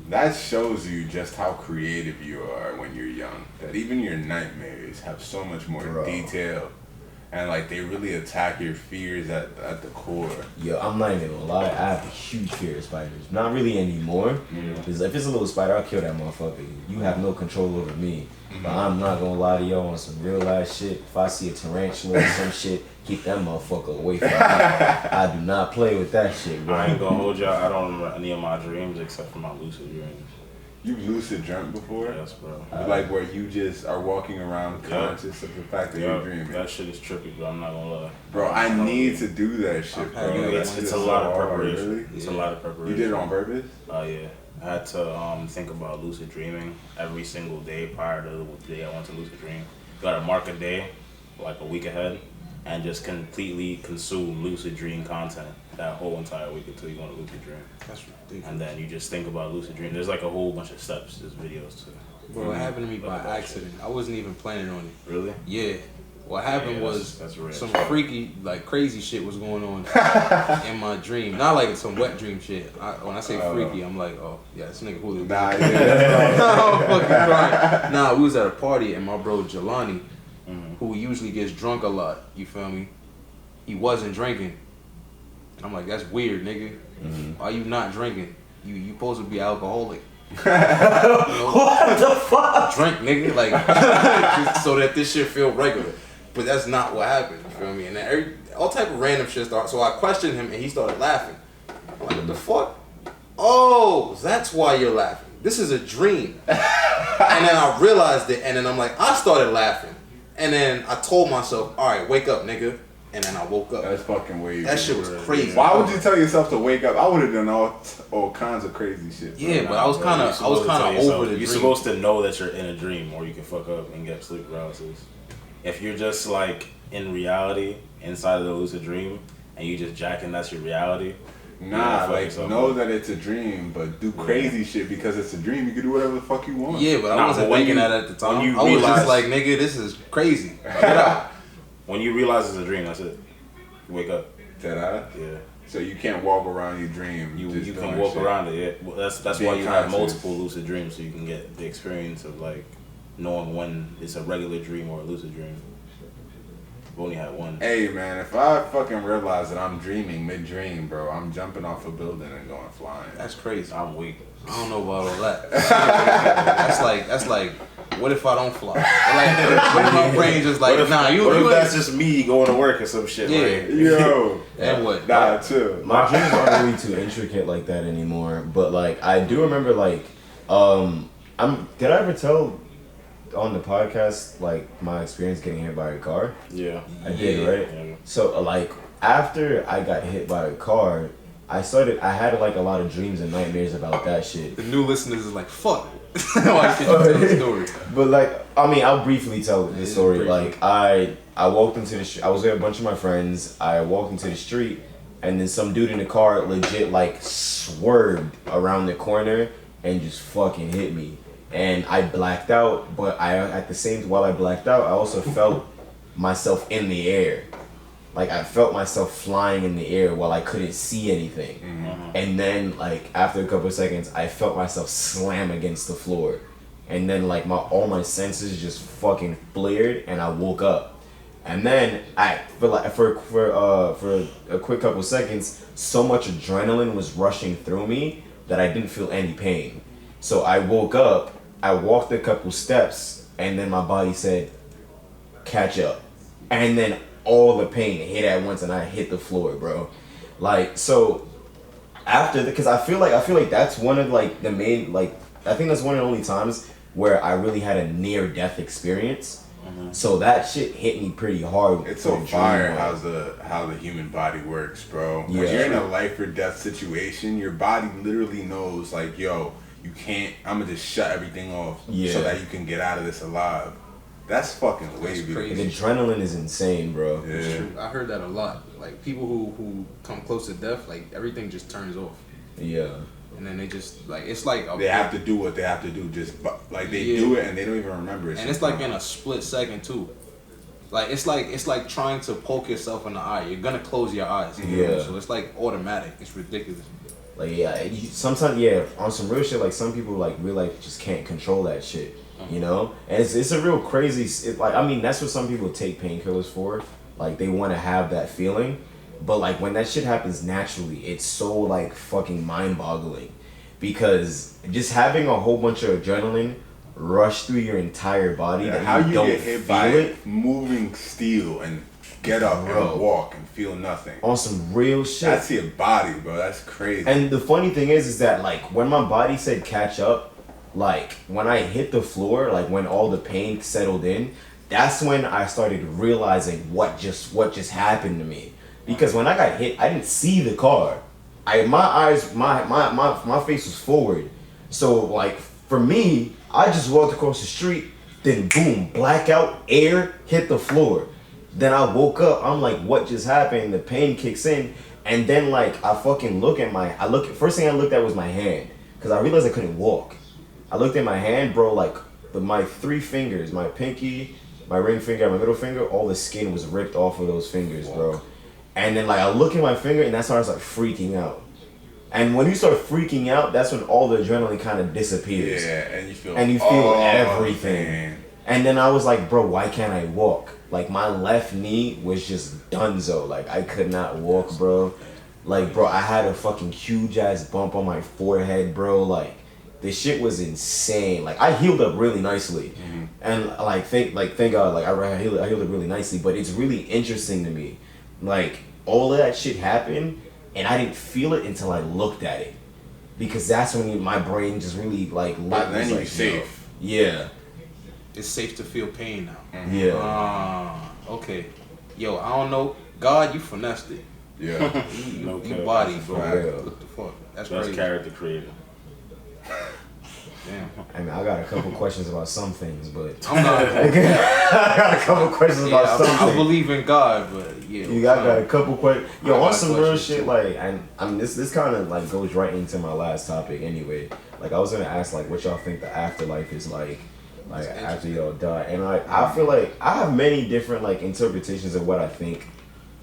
That shows you just how creative you are when you're young. That even your nightmares have so much more Bro. detail and like they really attack your fears at the core. Yo, I'm not even gonna lie, I have a huge fear of spiders. Not really anymore. Because if it's a little spider, I'll kill that motherfucker. You have no control over me. But I'm not gonna lie to y'all on some real ass shit. If I see a tarantula or some shit, keep that motherfucker away from me. I do not play with that shit, bro. I ain't gonna hold y'all. I don't remember any of my dreams except for my lucid dreams. You lucid dreamt before? Yes, bro. Like where you just are walking around conscious of the fact that you're dreaming. That shit is trippy, bro. I'm not gonna lie. Bro, I need to do that shit, bro. It's a lot of preparation. Really? It's a lot of preparation. You did it on purpose? Oh yeah. I had to think about lucid dreaming every single day prior to the day I went to lucid dream. Got to mark a day, like a week ahead, and just completely consume lucid dream content that whole entire week until you go to lucid dream. That's ridiculous. And then you just think about lucid dream. There's like a whole bunch of steps. There's videos too. Bro, it happened to me by accident. I wasn't even planning on it. Really? Yeah. What happened Yeah, was that's rare. some freaky, like crazy shit was going on in my dream. Not like some wet dream shit. When I say freaky, I'm like, oh yeah, this nigga Julio. Nah, yeah. I'm fucking crying. Nah, we was at a party and my bro Jelani, who usually gets drunk a lot, you feel me? He wasn't drinking. And I'm like, that's weird, nigga. Why you not drinking? You supposed to be alcoholic. You know? What the fuck? Drink, nigga, like just so that this shit feel regular. But that's not what happened. You feel me? And then all type of random shit started. So I questioned him, and he started laughing. I'm like, what the fuck? Oh, that's why you're laughing. This is a dream. And then I realized it, and then I'm like, I started laughing, and then I told myself, all right, wake up, nigga. And then I woke up. That's fucking weird. That shit was crazy. Why would you tell yourself to wake up? I would have done all kinds of crazy shit. Bro. Yeah, but I was kind of over the dream. You're supposed to know that you're in a dream, or you can fuck up and get sleep paralysis. If you're just like in reality, inside of the lucid dream, and you just jacking, that's your reality. Nah, like know that it's a dream, but do crazy shit because it's a dream. You can do whatever the fuck you want. Yeah, but I wasn't thinking that at the time. I was just like, nigga, this is crazy. Get out. When you realize it's a dream, that's it. You wake up. Dead eye? Yeah. So you can't walk around your dream. You can walk around it. Yeah. Well, that's why you have multiple lucid dreams, so you can get the experience of like knowing when it's a regular dream or a lucid dream. I've only had one. Hey man, if I fucking realize that I'm dreaming mid-dream, bro, I'm jumping off a building and going flying. That's crazy. I'm weak. I don't know about all that. that's like, what if I don't fly? Like, what if my brain just like, nah, you. What if you that's just me going to work or some shit? Yeah. Right? Yo. And what? Nah, too. My dreams aren't really too intricate like that anymore. But like, I do remember like, did I ever tell on the podcast like my experience getting hit by a car? Yeah. I did, right? Yeah. So like, after I got hit by a car, I had like a lot of dreams and nightmares about that shit. The new listeners is like, fuck. Why can't you tell the story? But like, I mean, I'll briefly tell the story. Like, I walked into the street. I was with a bunch of my friends. I walked into the street, and then some dude in the car legit like swerved around the corner and just fucking hit me. And I blacked out. But while I blacked out, I also felt myself in the air. Like, I felt myself flying in the air while I couldn't see anything. Mm-hmm. And then, like, after a couple of seconds, I felt myself slam against the floor. And then, like, all my senses just fucking flared, and I woke up. And then, for a quick couple seconds, so much adrenaline was rushing through me that I didn't feel any pain. So I woke up, I walked a couple steps, and then my body said, catch up. And then all the pain hit at once, and I hit the floor, bro. Like, so after because I feel like that's one of like the main, like, I think that's one of the only times where I really had a near death experience. Mm-hmm. So that shit hit me pretty hard. It's so fire how the human body works, bro. Yeah. When you're in a life or death situation, your body literally knows, like, yo, you can't. I'm gonna just shut everything off so that you can get out of this alive. That's fucking wavy. Crazy. The adrenaline is insane, bro. Yeah. It's true. I heard that a lot. Like, people who come close to death, like, everything just turns off. Yeah. And then they just, like, it's like they have to do what they have to do. Just like they do it and they don't even remember it. And it's like in a split second too. Like it's like trying to poke yourself in the eye. You're gonna close your eyes. You know? So it's like automatic. It's ridiculous. Like, yeah, sometimes, yeah, on some real shit, like, some people, like, real life just can't control that shit, you know? And it's a real crazy, like, I mean, that's what some people take painkillers for, Like they want to have that feeling, but like when that shit happens naturally, it's so like fucking mind-boggling, because just having a whole bunch of adrenaline rush through your entire body that How you you don't get hit feel by it moving steel and get up Bro. and walk and feel nothing? on some real shit. That's your body, bro. That's crazy. And the funny thing is that like when my body said catch up, like when I hit the floor, like when all the pain settled in, that's when I started realizing what just happened to me. Because when I got hit, I didn't see the car. My face was forward. So like for me, I just walked across the street, then boom, blackout, air hit the floor. Then I woke up, I'm like, what just happened? The pain kicks in, and then like I fucking first thing I looked at was my hand, because I realized I couldn't walk. I looked at my hand, bro, like my 3 fingers, my pinky, my ring finger, and my middle finger, all the skin was ripped off of those fingers, bro. And then like I look at my finger, and that's when I start freaking out. And when you start freaking out, that's when all the adrenaline kind of disappears. Yeah, and you feel everything. Man. And then I was like, bro, why can't I walk? Like my left knee was just donezo. Like I could not walk, bro. Like, bro, I had a fucking huge ass bump on my forehead, bro. Like this shit was insane. Like I healed up really nicely, and like thank God, like I healed up really nicely. But it's really interesting to me, like all of that shit happened, and I didn't feel it until I looked at it, because that's when my brain just really like But then was you're like, safe. Yeah, It's safe to feel pain now. yeah. Okay. Yo, I don't know. God, you finessed it. Yeah. You, No you cap. body, For bro. real. What the fuck? That's That's crazy. character creator. Damn. I mean, I got a couple questions about some things, but I'm not. I got a couple questions Yeah, about some I things. believe in God, but yeah. You got a couple questions. Yo, I on got some real questions, shit, too. like, and I mean, this kind of like goes right into my last topic anyway. Like, I was gonna ask like what y'all think the afterlife is like after y'all die, and I feel like I have many different like interpretations of what I think,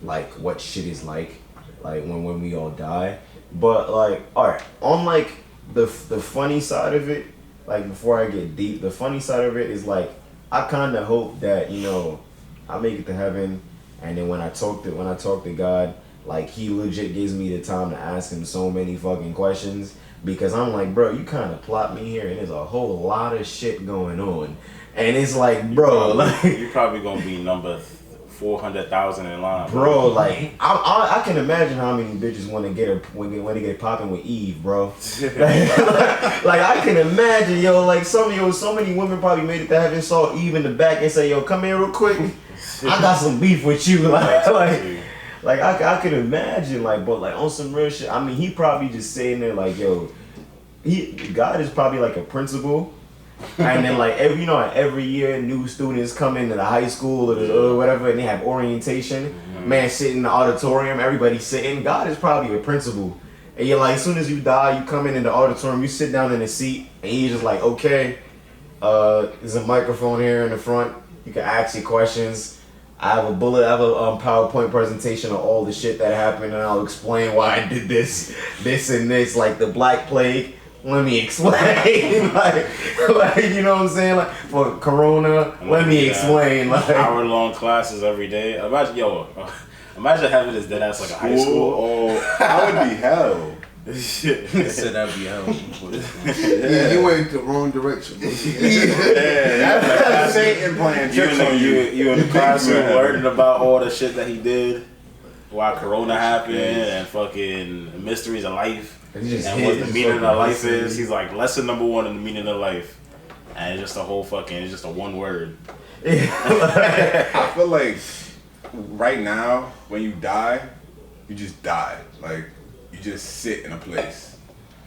like what shit is like when we all die. But like, all right, on like the funny side of it, like before I get deep, the funny side of it is like I kind of hope that I make it to heaven, and then when I talk to God, like he legit gives me the time to ask him so many fucking questions, because I'm like, bro, you kind of plot me here, and there's a whole lot of shit going on, and it's like, bro, like, You're probably gonna be number 400,000 in line. bro, like I can imagine how many bitches want to get popping with Eve, bro. Like I can imagine, yo, like so many women probably made it to heaven, saw Eve in the back and say, yo, come here real quick, I got some beef with you, like I could imagine, like, but like on some real shit, I mean, he probably just sitting there like, yo, God is probably like a principal. And then like every year new students come into the high school or whatever, and they have orientation. Man, sitting in the auditorium, everybody sitting. God is probably a principal, and you're like, as soon as you die, you come in the auditorium, you sit down in the seat, and he's just like, okay, there's a microphone here in the front. You can ask your questions. I have a PowerPoint presentation of all the shit that happened, and I'll explain why I did this, and this, like the Black Plague. Let me explain, like you know what I'm saying, like for Corona. Let me explain, like hour-long classes every day. Imagine having this dead ass like a high school. Oh, that would be hell. They said that'd be hell. Yeah, you went the wrong direction. Bro. Yeah, that's Satan playing tricks on you. You in the classroom learning about all the shit that he did while Corona happened and fucking mysteries of life. And what the meaning of life is. He's like, lesson number 1 in the meaning of life. And it's just it's just a one word. I feel like right now, when you die, you just die. Like, you just sit in a place.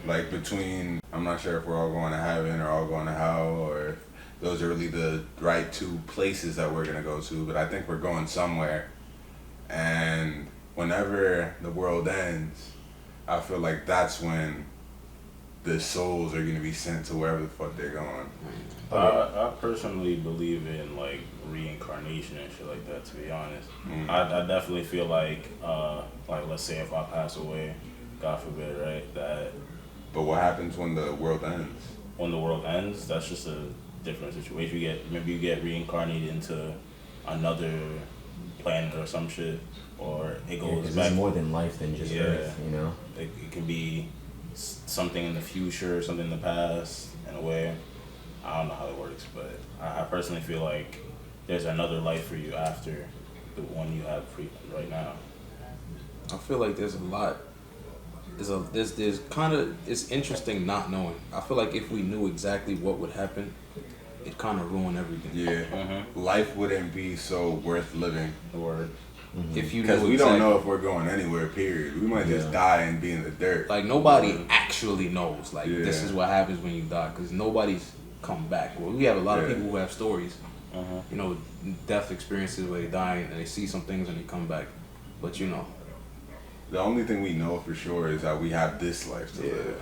Like, between, I'm not sure if we're all going to heaven or all going to hell, or if those are really the right 2 places that we're going to go to, but I think we're going somewhere. And whenever the world ends, I feel like that's when the souls are gonna be sent to wherever the fuck they're going. I personally believe in like reincarnation and shit like that. To be honest, I definitely feel like let's say if I pass away, God forbid, right? That. But what happens when the world ends? When the world ends, that's just a different situation. Maybe you get reincarnated into another planet or some shit, or it Yeah, goes 'cause back. it's more than life than just Yeah. Earth, you know. It can be something in the future, something in the past. In a way, I don't know how it works, but I personally feel like there's another life for you after the one you have right now. I feel like there's a lot. There's kind of, it's interesting not knowing. I feel like if we knew exactly what would happen, it kind of ruin everything. Yeah, life wouldn't be so worth living. Or If you Because knew we exactly, don't know if we're going anywhere, period. We might just die and be in the dirt. like nobody actually knows. Like this Yeah. is what happens when you die, because nobody's come back. Well, we have a lot of Yeah. people who have stories, you know, death experiences where they die and they see some things and they come back. But you know, The only thing we know for sure is that we have this life to live.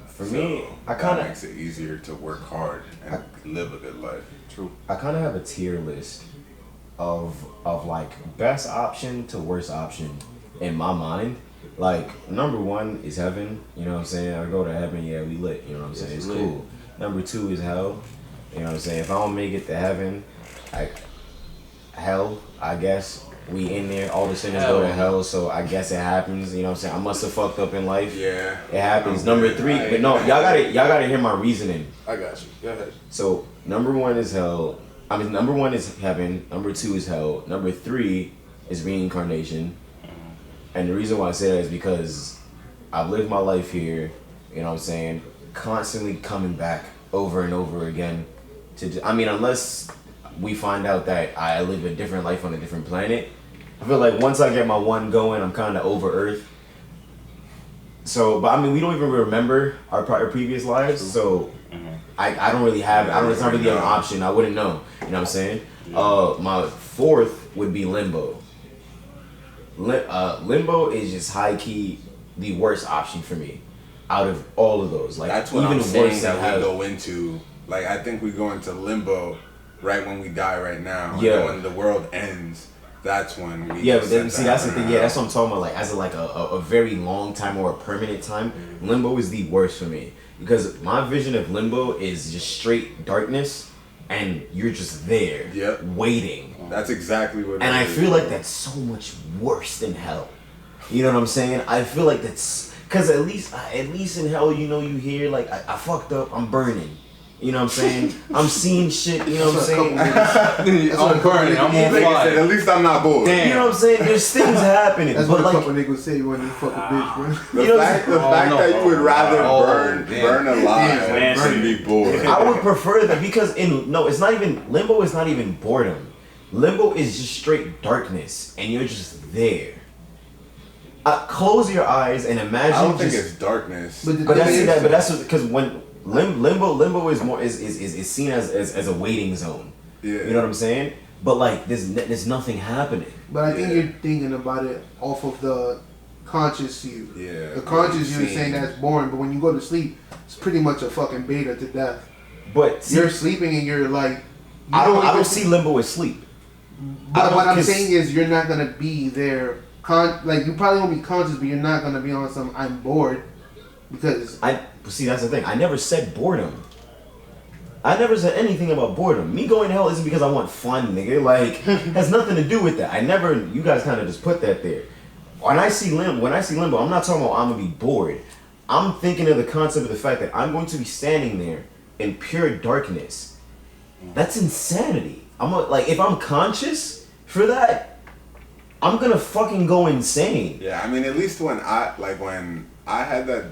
For me, I that kind of makes it easier to work hard and live a good life. true. I kind of have a tier list of like best option to worst option in my mind. Like number one is heaven, you know what I'm saying? I go to heaven, yeah, we lit, you know what I'm saying? It's lit. cool. Number two is hell, you know what I'm saying? If I don't make it to heaven, hell, I guess we in there, all the sinners go to hell, so I guess it happens, you know what I'm saying? I must have fucked up in life. Yeah. It happens. Number three, but no, y'all gotta hear my reasoning. I got you. Go ahead. So number one is hell. I mean, number one is heaven. Number two is hell. Number three is reincarnation. And the reason why I say that is because I've lived my life here. You know what I'm saying? Constantly coming back over and over again. I mean, unless we find out that I live a different life on a different planet, I feel like once I get my one going, I'm kind of over Earth. So, but I mean, we don't even remember our previous lives, so I don't really have. It's not really an option. I wouldn't know. You know what I'm saying? My fourth would be limbo. Limbo is just high key the worst option for me out of all of those. Like That's what even I'm saying worse than that we hell. go into. Like, I think we go into limbo right when we die right now. Yeah. And when the world ends, that's when we Yeah, but then set see that that's the down. thing. Yeah, that's what I'm talking about. Like as a very long time or a permanent time, limbo is the worst for me because my vision of limbo is just straight darkness, and you're just there, Yep. waiting. That's exactly what it And I is. feel like that's so much worse than hell. You know what I'm saying? I feel like that's because at least in hell, you know, you hear like I fucked up, I'm burning. You know what I'm saying? I'm seeing shit. You know what I'm saying? I'm burning. I'm on Like I said, fire. at least I'm not bored. You know what I'm saying? There's things happening, That's but what a like couple niggas say when they fuck a bitch, bro. The You know, fact oh, no. that you would rather Oh, burn damn. alive Yeah, than be bored. I would prefer that because it's not even limbo. Is not even boredom. Limbo is just straight darkness, and you're just there. Close your eyes and imagine. I don't think just, it's darkness. But the But thing is, that's because when limbo is more is seen as a waiting zone. Yeah. You know what I'm saying? But like there's nothing happening. but I think Yeah. you're thinking about it off of the conscious you. Yeah. The conscious you Seen. is saying that's boring, but when you go to sleep, it's pretty much a fucking beta to death. But see, You're sleeping and you're like, you I even don't see limbo as sleep. I But don't- what I'm 'cause- saying is, you're not gonna be there. Like you probably won't be conscious, but you're not gonna be on some I'm bored because See, that's the thing. I never said boredom. I never said anything about boredom. Me going to hell isn't because I want fun, nigga. Like, has nothing to do with that. You guys kind of just put that there. When I see limbo, I'm not talking about I'm gonna be bored. I'm thinking of the concept of the fact that I'm going to be standing there in pure darkness. That's insanity. Like, if I'm conscious for that, I'm gonna fucking go insane. Yeah, I mean, at least when I had that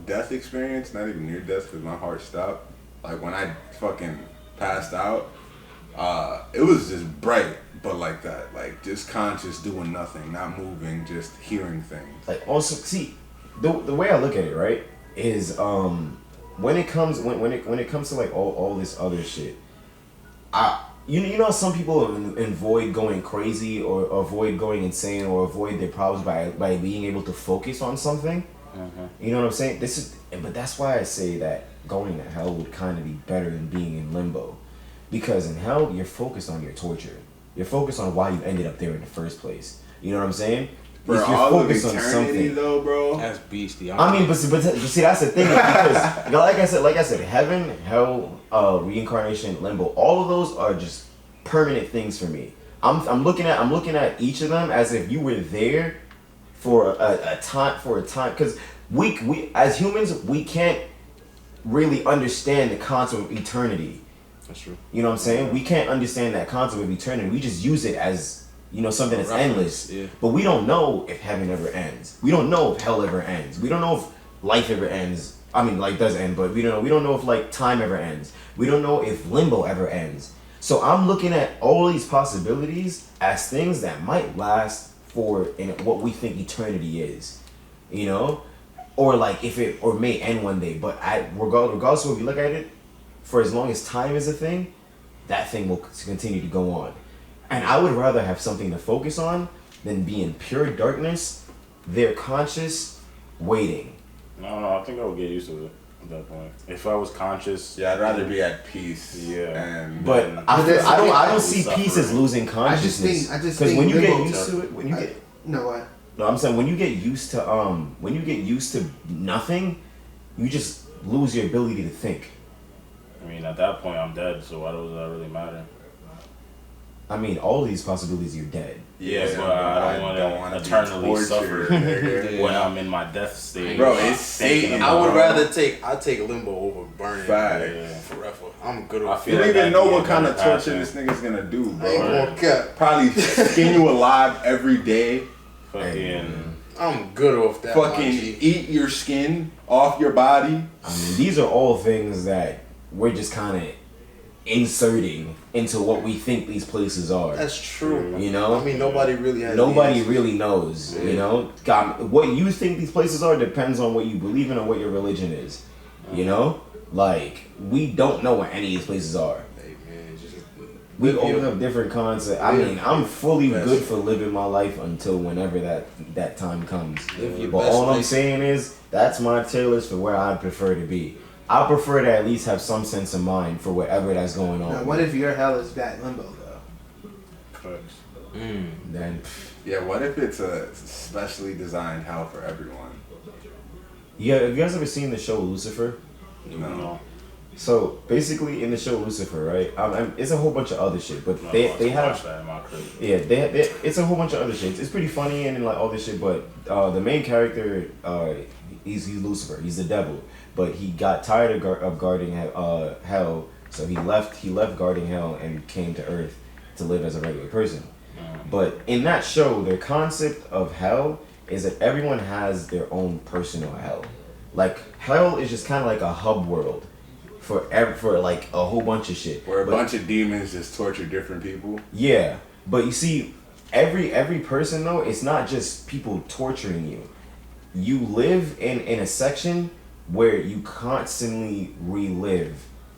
death experience, not even near death because my heart stopped. Like when I fucking passed out, it was just bright, but like that, like just conscious, doing nothing, not moving, just hearing things. Like also see the way I look at it, right, is when it comes to like all this other shit, you know how some people avoid going crazy or avoid going insane or avoid their problems by being able to focus on something. You know what I'm saying? But that's why I say that going to hell would kind of be better than being in limbo, because in hell you're focused on your torture. You're focused on why you ended up there in the first place. You know what I'm saying? For You're all of focused on eternity, though, bro. That's beastie. I mean, but see, that's the thing, because like I said, heaven, hell, reincarnation, limbo, all of those are just permanent things for me. I'm looking at each of them as if you were there for a time because we as humans we can't really understand the concept of eternity. That's true. You know what I'm saying? We can't understand that concept of eternity. We just use it as, you know, something that's endless. Yeah. But we don't know if heaven ever ends. We don't know if hell ever ends. We don't know if life ever ends. I mean, like does end, but we don't know if like time ever ends. We don't know if limbo ever ends. So I'm looking at all these possibilities as things that might last for in what we think eternity is. You know? Or like if it or may end one day. But regardless of what we look at it, for as long as time is a thing, that thing will continue to go on. And I would rather have something to focus on than be in pure darkness, there conscious, waiting. No, I think I would get used to it at that point. If I was conscious. Yeah, I'd rather be at peace. Yeah. And But I don't see peace as losing consciousness. I just because think when you get limbo- used to it, No, I'm saying when you get used to nothing, you just lose your ability to think. I mean, at that point, I'm dead, so why does that really matter? I mean, all these possibilities, you're dead. Yeah, but I don't want to eternally suffer when I'm in my death state. Bro, it's Satan. I would rather take limbo over burning Facts. forever. I'm good. I With You feel don't like even know that'd what be kind a of better torture passion. this nigga's gonna do, I ain't bro. gonna cap. Probably skin you alive every day. Fucking. I'm good off that. Fucking eat your skin off your body. I mean, these are all things that we're just kind of inserting into what we think these places are. That's true. You know? I mean, nobody really has. Nobody these. really knows, you know? God, what you think these places are depends on what you believe in or what your religion is. You know? Like, we don't know what any of these places are. Hey man, just We live all your- have different concepts. I live mean, I'm fully best. good for living my life until whenever that time comes. Live your But best all I'm life. saying is, that's my tier list for where I'd prefer to be. I prefer to at least have some sense of mind for whatever that's going on. Now, what if your hell is that limbo though? Facts. Then, Yeah, what if it's a specially designed hell for everyone? yeah, have you guys ever seen the show Lucifer? No. So basically, in the show Lucifer, right? It's a whole bunch of other shit, but No, they watch have that in my crib. yeah they it's a whole bunch of other shit. It's pretty funny and like all this shit, but the main character he's Lucifer. He's the devil, but he got tired of guarding hell, so he left guarding hell and came to Earth to live as a regular person. But in that show, their concept of hell is that everyone has their own personal hell. Like hell is just kind of like a hub world for like a whole bunch of shit. Where a But- bunch of demons just torture different people. yeah, but you see, every person though, it's not just people torturing you. You live in a section where you constantly relive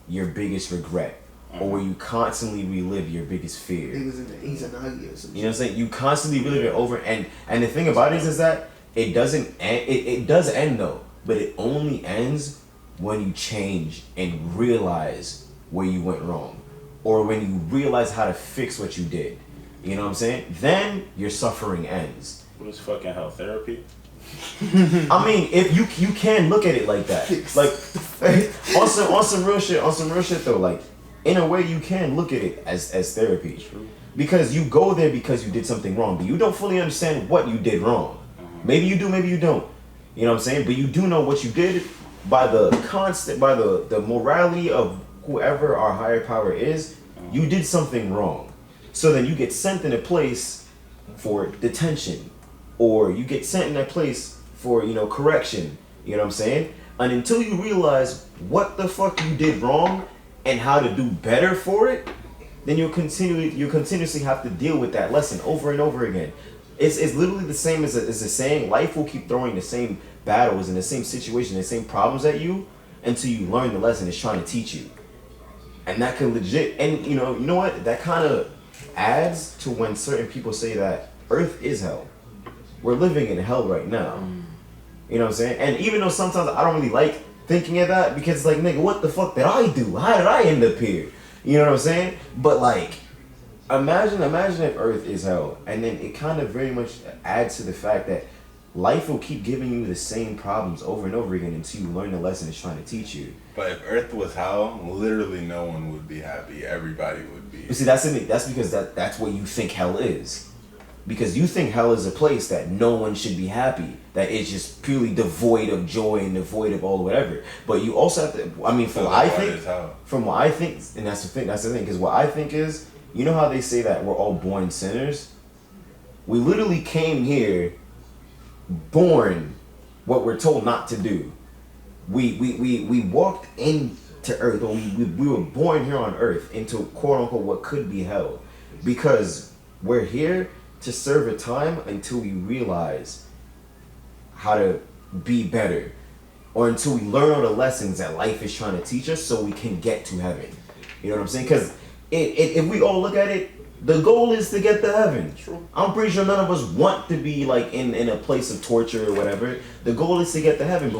your biggest regret, or where you constantly relive your biggest fear. He's an ugly or something. You know what I'm saying? You constantly relive it over, and the thing about it is that it doesn't end. It does end though, but it only ends when you change and realize where you went wrong, or when you realize how to fix what you did. You know what I'm saying? Then your suffering ends. What is fucking hell therapy? I mean, if you can look at it like that, like on some real shit though, like in a way you can look at it as therapy, because you go there because you did something wrong, but you don't fully understand what you did wrong. Maybe you do, maybe you don't. You know what I'm saying? But you do know what you did by the morality of whoever our higher power is. You did something wrong, so then you get sent in a place for detention, or you get sent in a place for, correction. You know what I'm saying? And until you realize what the fuck you did wrong and how to do better for it, then you continuously have to deal with that lesson over and over again. It's literally the same as a saying. Life will keep throwing the same battles and the same situation, the same problems at you until you learn the lesson it's trying to teach you. And that can legit, and you know what? That kind of adds to when certain people say that Earth is hell. We're living in hell right now. You know what I'm saying? And even though sometimes I don't really like thinking of that, because it's like, nigga, what the fuck did I do? How did I end up here? You know what I'm saying? But like, imagine if Earth is hell, and then it kind of very much adds to the fact that life will keep giving you the same problems over and over again until you learn the lesson it's trying to teach you. But if Earth was hell, literally no one would be happy. Everybody would be. But see, that's because that's what you think hell is. Because you think hell is a place that no one should be happy, that it's just purely devoid of joy and devoid of all whatever. But you also have to, I mean, from what I think, and that's the thing, because what I think is, you know how they say that we're all born sinners? We literally came here born what we're told not to do. We walked into earth, or we were born here on earth into quote unquote what could be hell. Because we're here to serve a time until we realize how to be better, or until we learn all the lessons that life is trying to teach us so we can get to heaven. You know what I'm saying? Because if we all look at it, the goal is to get to heaven. True. I'm pretty sure none of us want to be like in a place of torture or whatever. The goal is to get to heaven,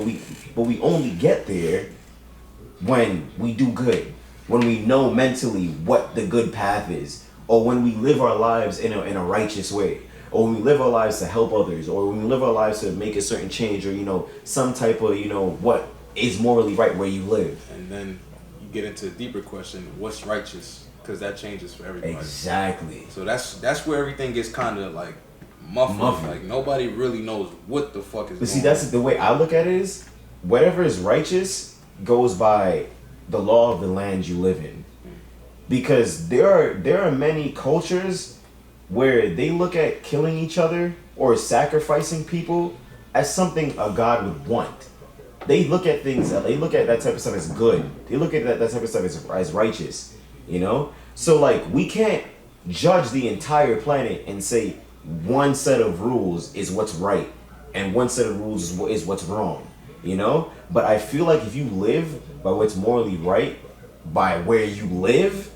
but we only get there when we do good, when we know mentally what the good path is, or when we live our lives in a righteous way, or when we live our lives to help others, or when we live our lives to make a certain change, or some type of what is morally right where you live. And then you get into a deeper question: what's righteous? Because that changes for everybody. Exactly. So that's where everything gets kind of like muffled. Like nobody really knows what the fuck is. But see, that's the way I look at it is, whatever is righteous goes by the law of the land you live in. Because there are many cultures where they look at killing each other or sacrificing people as something a god would want. They look at that type of stuff as good. They look at that type of stuff as righteous. So like we can't judge the entire planet and say one set of rules is what's right and one set of rules is what's wrong. But I feel like if you live by what's morally right, by where you live,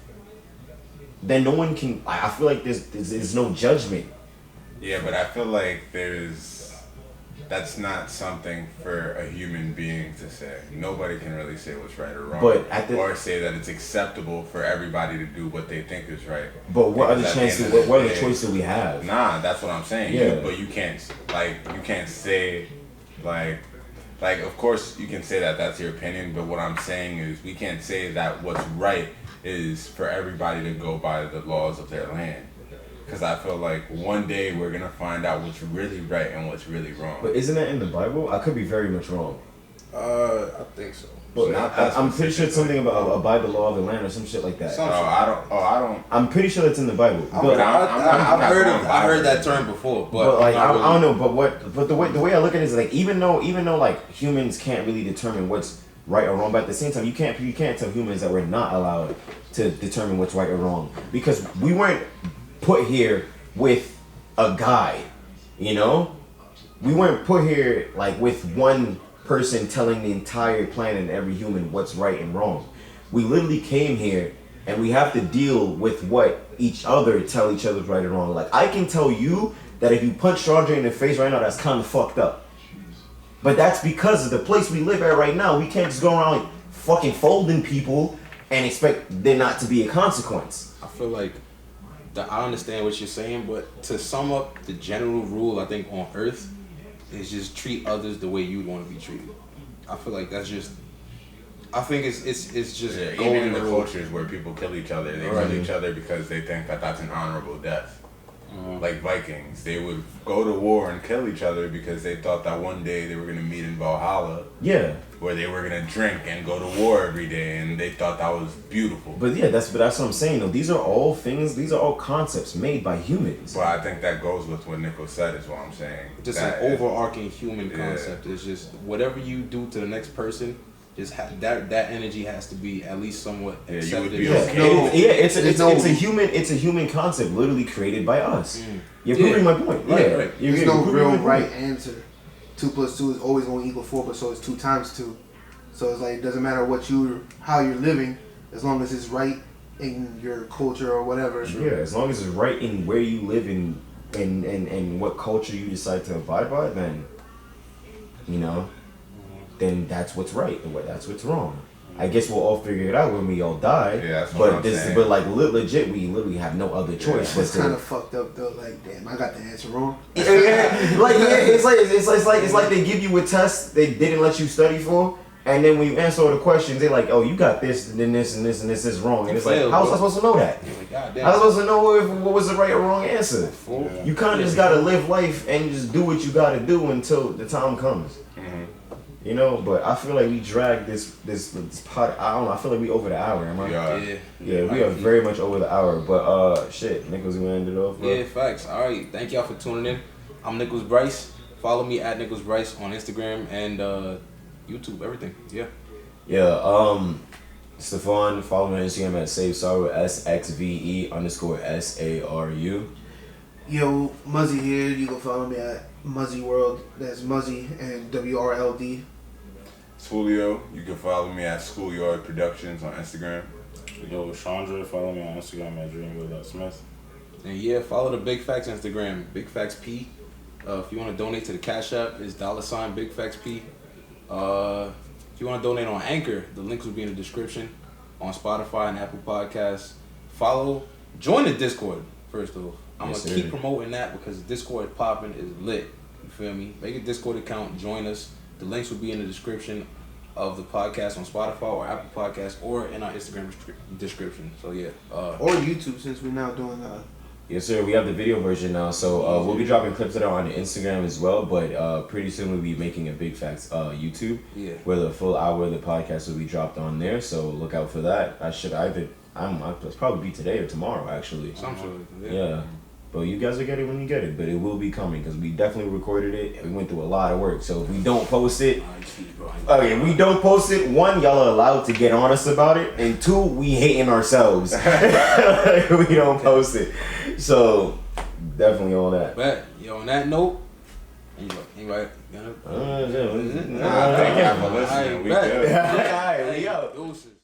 then no one can. I feel like there's no judgment. Yeah, but I feel like that's not something for a human being to say. Nobody can really say what's right or wrong, or say that it's acceptable for everybody to do what they think is right. But what other chances? What other choice do we have? Nah, that's what I'm saying. Yeah. But you can't say of course you can say that that's your opinion. But what I'm saying is we can't say that what's right is for everybody to go by the laws of their land. Because I feel like one day we're going to find out what's really right and what's really wrong. But isn't that in the Bible? I could be very much wrong. I think so. But I'm pretty sure it's something about abide the law of the land or some shit like that. I don't. I'm pretty sure that's in the Bible. I've heard that term before, but like I don't know. But the way I look at it is like even though like humans can't really determine what's right or wrong, but at the same time you can't tell humans that we're not allowed to determine what's right or wrong, because we weren't put here with a guide. We weren't put here like with one person telling the entire planet and every human what's right and wrong. We literally came here and we have to deal with what each other tell each other's right and wrong. Like I can tell you that if you punch Chandra in the face right now, that's kind of fucked up. But that's because of the place we live at right now. We can't just go around like fucking folding people and expect there not to be a consequence. I feel like I understand what you're saying, but to sum up the general rule, I think on Earth is just treat others the way you want to be treated. I feel like that's just. I think it's just even in the cultures where people kill each other, they kill each other because they think that that's an honorable death. Like Vikings, they would go to war and kill each other because they thought that one day they were gonna meet in Valhalla. Yeah. Where they were gonna drink and go to war every day, and they thought that was beautiful. But yeah, that's what I'm saying though. These are all concepts made by humans. Well, I think that goes with what Nico said, is what I'm saying. Just an overarching human concept. It's just whatever you do to the next person, just that energy has to be at least somewhat accepted. You would be okay. It's a human concept, literally created by us. You're proving my point. Right. There's no real right answer. 2 + 2 is always going to equal 4, but so it's 2 times 2. So it's like it doesn't matter how you're living, as long as it's right in your culture or whatever. Yeah, as long as it's right in where you live and what culture you decide to abide by, then then that's what's right and that's what's wrong. I guess we'll all figure it out when we all die. Yeah, that's what I'm saying. But like legit, we literally have no other choice. It's kind of fucked up though. Like, damn, I got the answer wrong. It's like they give you a test they didn't let you study for, and then when you answer all the questions, they're like, oh, you got this, and then this, and this, and this is wrong, and it's like, how was I supposed to know that? Like, God damn. How was I supposed to know what was the right or wrong answer? Yeah. You kind of just gotta live life and just do what you gotta do until the time comes. You know, but I feel like we dragged this pod. I don't know. I feel like we over the hour. Am I? Yeah. We are very much over the hour. But shit, Nichols, you wanna end it off, bro? Yeah, facts. All right, thank y'all for tuning in. I'm Nichols Bryce. Follow me at Nichols Bryce on Instagram and YouTube, everything. Yeah. Yeah. Stefan, follow me on Instagram at SaveSaru SXVE_SARU. Yo, Muzzy here. You can follow me at Muzzy World. That's Muzzy and WRLD. It's Julio. You can follow me at Schoolyard Productions on Instagram. Yo, Chandra, follow me on Instagram at Dreamville.Smith. And yeah, follow the Big Facts Instagram, Big Facts P. If you want to donate to the Cash App, it's $ Big Facts P. If you want to donate on Anchor, the links will be in the description. On Spotify and Apple Podcasts. Join the Discord, first off. I'm Yes, going to sir. keep promoting that because the Discord popping is lit. You feel me? Make a Discord account, join us. The links will be in the description of the podcast on Spotify or Apple Podcasts or in our Instagram description. So yeah. Or YouTube, since we're now doing Yes, sir. We have the video version now, so we'll be dropping clips of that on the Instagram as well. But pretty soon we'll be making a Big Facts YouTube, where the full hour of the podcast will be dropped on there. So look out for that. I'll probably be today or tomorrow, actually. Some sort of, Yeah. But you guys will get it when you get it. But it will be coming because we definitely recorded it and we went through a lot of work. So if we don't post it, okay, if we don't post it, one, y'all are allowed to get on us about it, and two, we hating ourselves. We don't post it. So definitely on that. But yo, on that note, anybody Thank you for listening. We good. Alright, we out. Deuces.